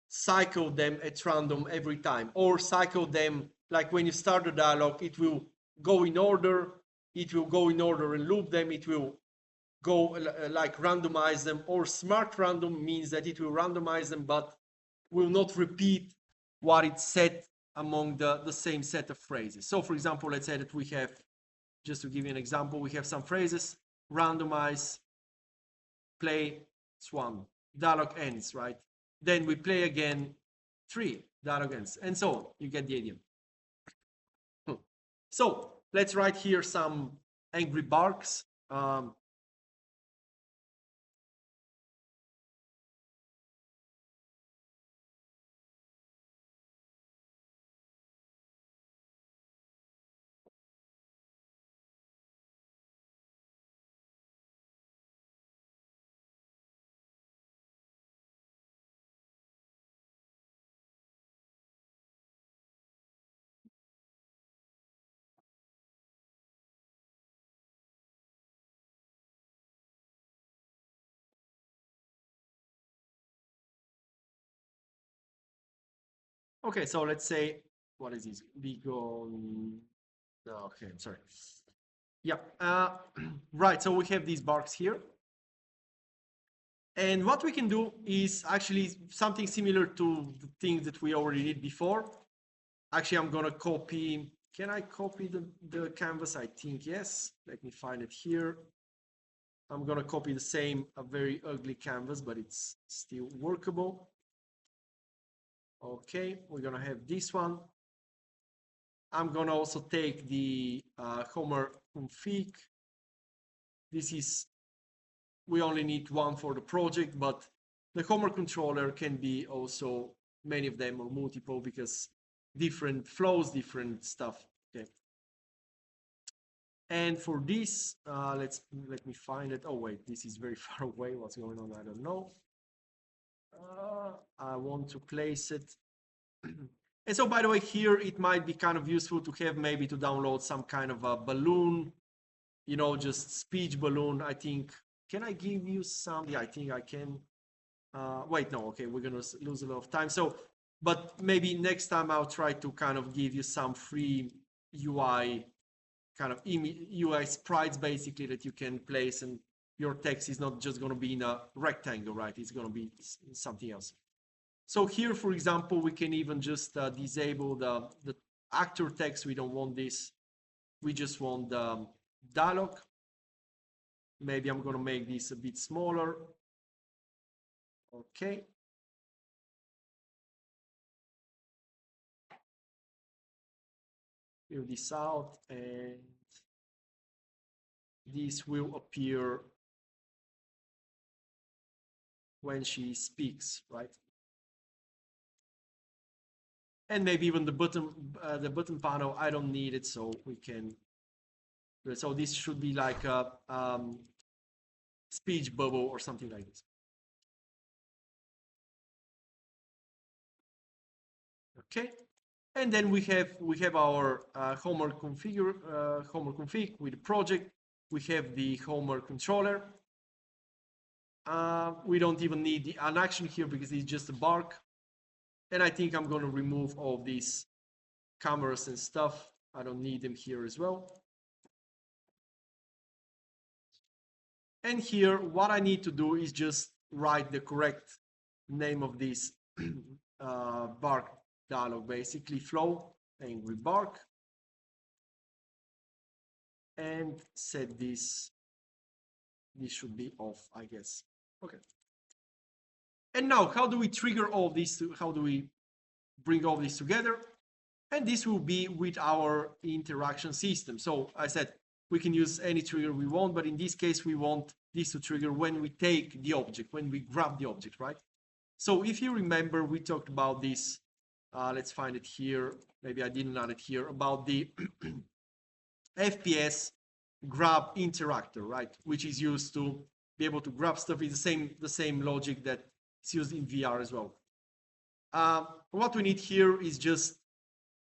cycle them at random every time, or cycle them like when you start the dialogue, it will go in order, and loop them, it will go like randomize them, or smart random means that it will randomize them but will not repeat what it said among the same set of phrases. So for example, let's say that we have just to give you an example, we have some phrases, randomize, play, swan, dialogue ends, right? Then we play again, 3, dialogue ends, and so on. You get the idea. So let's write here some angry barks. Okay, so let's say, what is this? Begon. Okay, I'm sorry. Yeah, right. So we have these barks here. And what we can do is actually something similar to the things that we already did before. Actually, I'm gonna copy. Can I copy the canvas? I think yes. Let me find it here. I'm gonna copy the same, a very ugly canvas, but it's still workable. Okay, we're gonna have this one. I'm gonna also take the Homer config. This is, we only need one for the project, but the Homer controller can be also many of them or multiple because different flows, different stuff. Okay. And for this, let me find it. Oh wait, this is very far away. What's going on? I don't know. I want to place it. And so, by the way, here it might be kind of useful to have maybe to download some kind of a balloon, you know, just speech balloon. I think, can I give you some? Yeah, I think I can. Wait, no, okay, we're gonna lose a lot of time. So, but maybe next time I'll try to kind of give you some free UI kind of UI sprites basically that you can place, and your text is not just gonna be in a rectangle, right? It's gonna be something else. So here, for example, we can even just disable the actor text. We don't want this. We just want the dialogue. Maybe I'm gonna make this a bit smaller. Okay. Fill this out, and this will appear when she speaks, right? And maybe even the button panel, I don't need it, so we can. So this should be like a speech bubble or something like this. Okay, and then we have our Homer config with the project. We have the Homer controller. We don't even need an action here because it's just a bark. And I think I'm going to remove all these cameras and stuff. I don't need them here as well. And here, what I need to do is just write the correct name of this bark dialog, basically flow angry bark, and set this. This should be off, I guess. Okay. And now, how do we trigger all this? How do we bring all this together? And this will be with our interaction system. So I said we can use any trigger we want, but in this case, we want this to trigger when we take the object, when we grab the object, right? So if you remember, we talked about this. Let's find it here. Maybe I didn't add it here, about the FPS grab interactor, right? Which is used to be able to grab stuff. It's the same logic that is used in VR as well. What we need here is just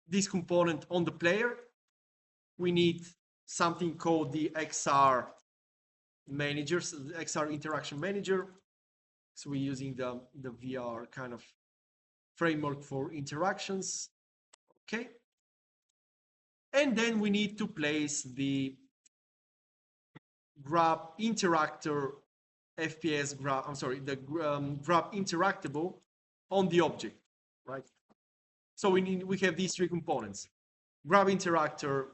this component on the player. We need something called the XR manager, so the XR interaction manager. So we're using the VR kind of framework for interactions. Okay. And then we need to place the grab interactor FPS grab, I'm sorry, the grab interactable on the object, right? So we have these three components: grab interactor,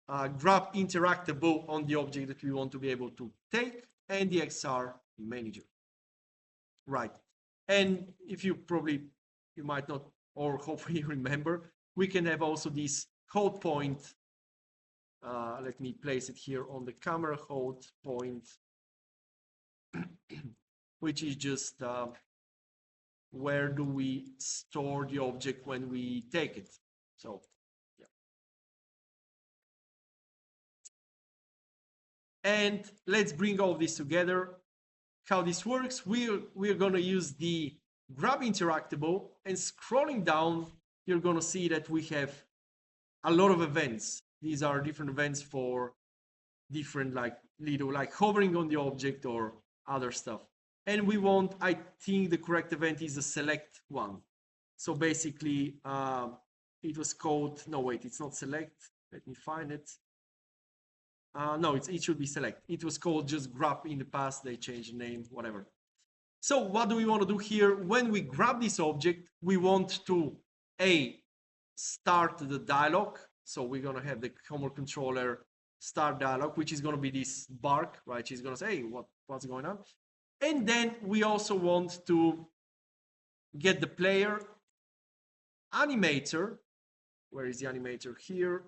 grab interactable on the object that we want to be able to take, and the XR manager. Right. And if you might not, or hopefully remember, we can have also this hold point. Let me place it here on the camera, hold point, which is just where do we store the object when we take it. So, yeah. And let's bring all this together. How this works, we're going to use the grab interactable, and scrolling down, you're going to see that we have a lot of events. These are different events for different like hovering on the object or other stuff. And we want, I think the correct event is a select one. So basically, it was called, no wait, it's not select. Let me find it. No, it should be select. It was called just grab in the past. They changed the name, whatever. So what do we want to do here? When we grab this object, we want to start the dialog. So we're going to have the Homer controller start dialog, which is going to be this bark, right? She's going to say, hey, what's going on? And then we also want to get the player animator. Where is the animator here?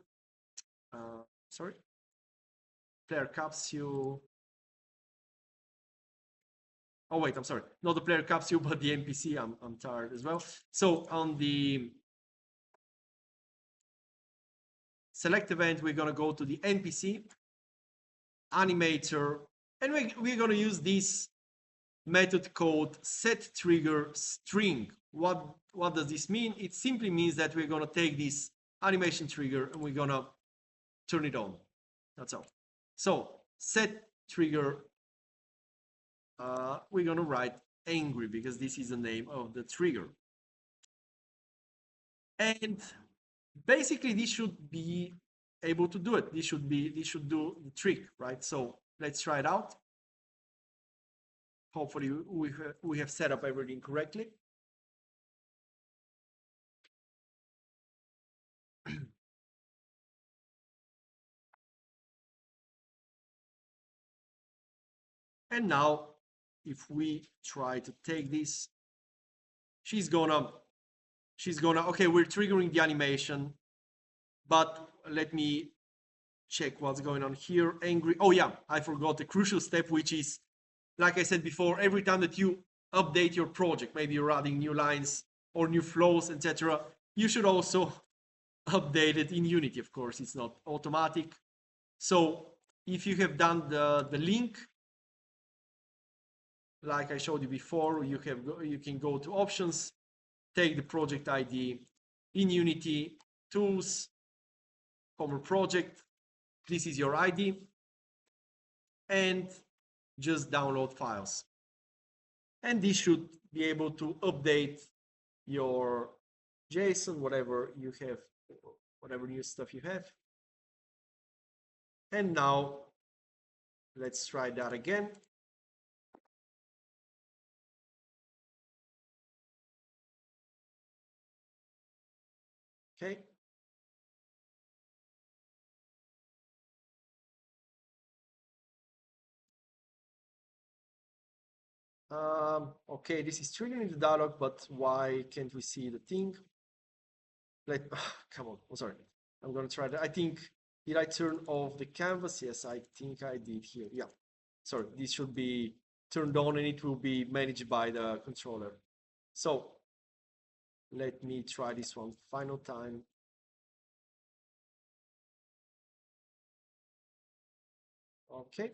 Sorry. Player capsule. Oh, wait, I'm sorry. Not the player capsule, but the NPC. I'm tired as well. So on the select event, we're going to go to the NPC, animator, and we're going to use this method called setTriggerString. What does this mean? It simply means that we're going to take this animation trigger and we're going to turn it on. That's all. So setTrigger, we're going to write angry because this is the name of the trigger. And basically this should be able to do it. This should do the trick, right? So let's try it out. Hopefully we have set up everything correctly. And now if we try to take this, she's gonna, okay, we're triggering the animation, but let me check what's going on here. Angry, oh yeah, I forgot the crucial step, which is, like I said before, every time that you update your project, maybe you're adding new lines or new flows, etc., you should also update it in Unity. Of course, it's not automatic. So if you have done the link, like I showed you before, you can go to options, take the project ID in Unity, tools, Homer project. This is your ID, and just download files. And this should be able to update your JSON, whatever you have, whatever new stuff you have. And now let's try that again. Okay. Okay, this is triggering the dialog, but why can't we see the thing? Come on, I'm sorry. I'm gonna try that. I think, did I turn off the canvas? Yes, I think I did here. Yeah, sorry, this should be turned on and it will be managed by the controller. So let me try this one final time. Okay.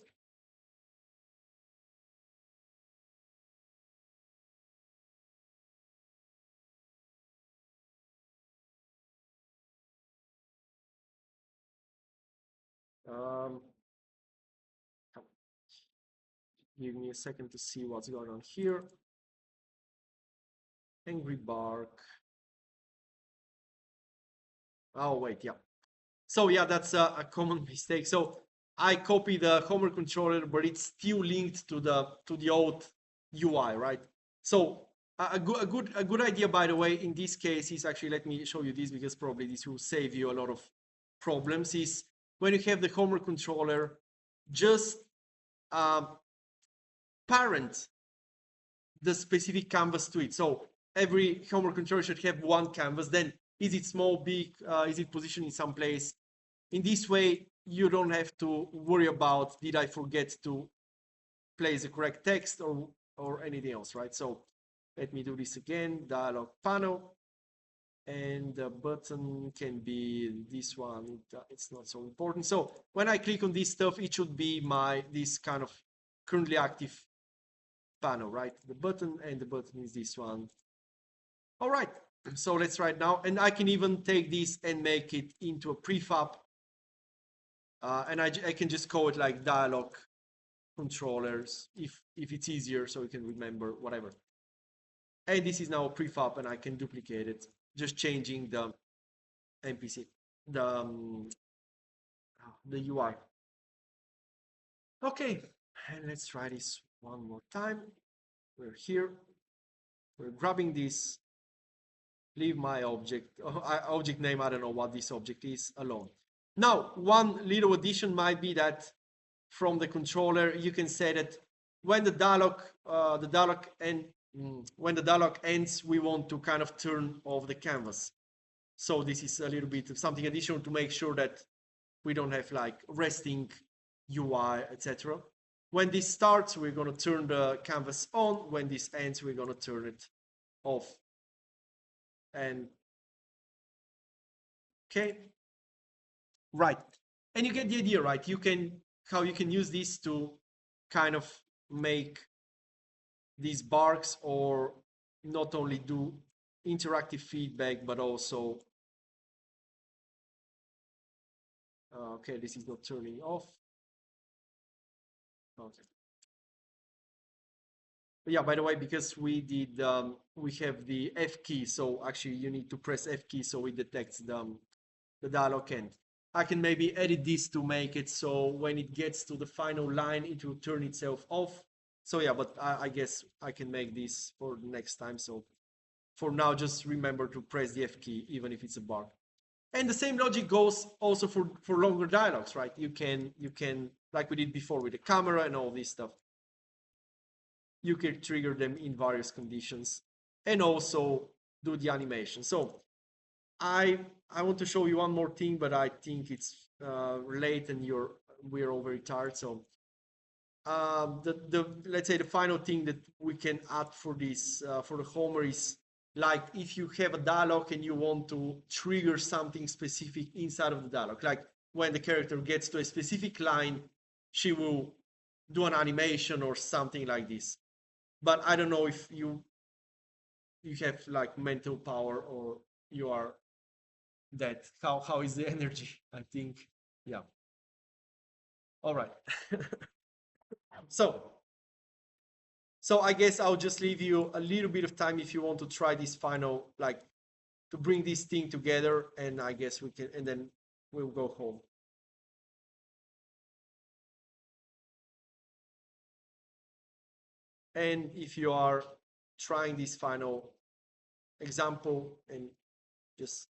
Give me a second to see what's going on here. Angry bark. Oh, wait, yeah. So yeah, that's a common mistake. So I copy the Homer controller, but it's still linked to the old UI, right? So a good idea, by the way, in this case is actually, let me show you this because probably this will save you a lot of problems. Is when you have the Homer controller, just parent the specific canvas to it. So every Homer controller should have one canvas. Then is it small, big? Is it positioned in some place? In this way, you don't have to worry about, did I forget to place the correct text or anything else, right? So let me do this again, dialog panel. And the button can be this one. It's not so important. So when I click on this stuff, it should be this kind of currently active panel, right? The button, and the button is this one. All right, so let's try it now. And I can even take this and make it into a prefab. And I can just call it like dialog controllers if it's easier, so you can remember whatever. And this is now a prefab, and I can duplicate it, just changing the NPC, the UI. Okay, and let's try this one more time. We're here. We're grabbing this. Leave my object, object name, I don't know what this object is, alone. Now, one little addition might be that from the controller, you can say that when the dialog when the dialog ends, we want to kind of turn off the canvas. So this is a little bit of something additional to make sure that we don't have like resting UI, etc. When this starts, we're going to turn the canvas on. When this ends, we're going to turn it off. And okay, right. And you get the idea, right? How you can use this to kind of make these barks, or not only do interactive feedback, but also okay, this is not turning off. Okay. But yeah, by the way, because we have the F key, so actually you need to press F key so it detects the dialog end. I can maybe edit this to make it so when it gets to the final line, it will turn itself off. So yeah, but I guess I can make this for the next time. So for now, just remember to press the F key, even if it's a bar. And the same logic goes also for longer dialogues, right? You can, like we did before with the camera and all this stuff, you can trigger them in various conditions and also do the animation. So I want to show you one more thing, but I think it's late and we're all very tired. So let's say the final thing that we can add for this for the Homer is, like, if you have a dialogue and you want to trigger something specific inside of the dialogue, like when the character gets to a specific line, she will do an animation or something like this. But I don't know if you have like mental power, or you are dead. How is the energy? I think, yeah. All right. So I guess I'll just leave you a little bit of time if you want to try this final, like, to bring this thing together, and I guess we can, and then we'll go home. And if you are trying this final example and just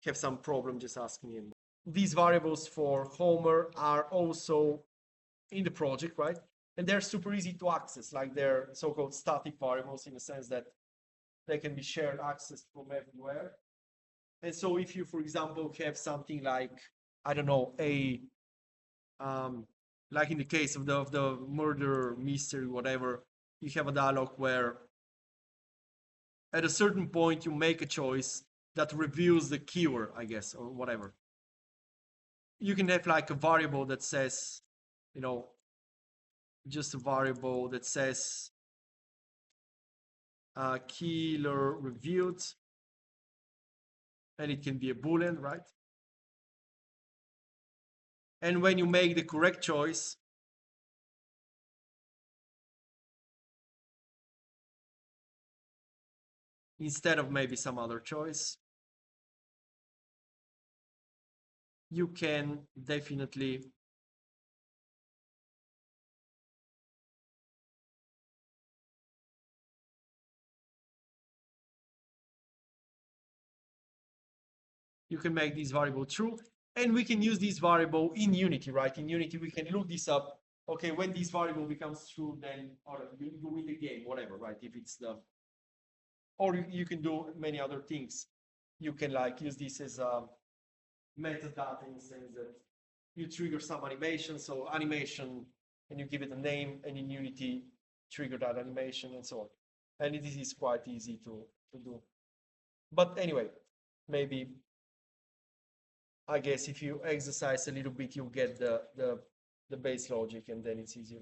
have some problem, just ask me. And these variables for Homer are also in the project, right? And they're super easy to access, like they're so-called static variables, in the sense that they can be shared access from everywhere. And so if you, for example, have something like, I don't know, like in the case of the murder mystery, whatever, you have a dialogue where at a certain point you make a choice that reveals the keyword, I guess, or whatever. You can have like a variable that says, just a variable that says killer revealed, and it can be a Boolean, right? And when you make the correct choice, instead of maybe some other choice, you can definitely make this variable true. And we can use this variable in Unity, right? In Unity, we can look this up. Okay, when this variable becomes true, then or you win the game, whatever, right? If it's the, or you can do many other things. You can like use this as a metadata in the sense that you trigger some animation, so animation, and you give it a name, and in Unity, trigger that animation and so on. And this is quite easy to do. But anyway, maybe I guess if you exercise a little bit, you'll get the base logic, and then it's easier.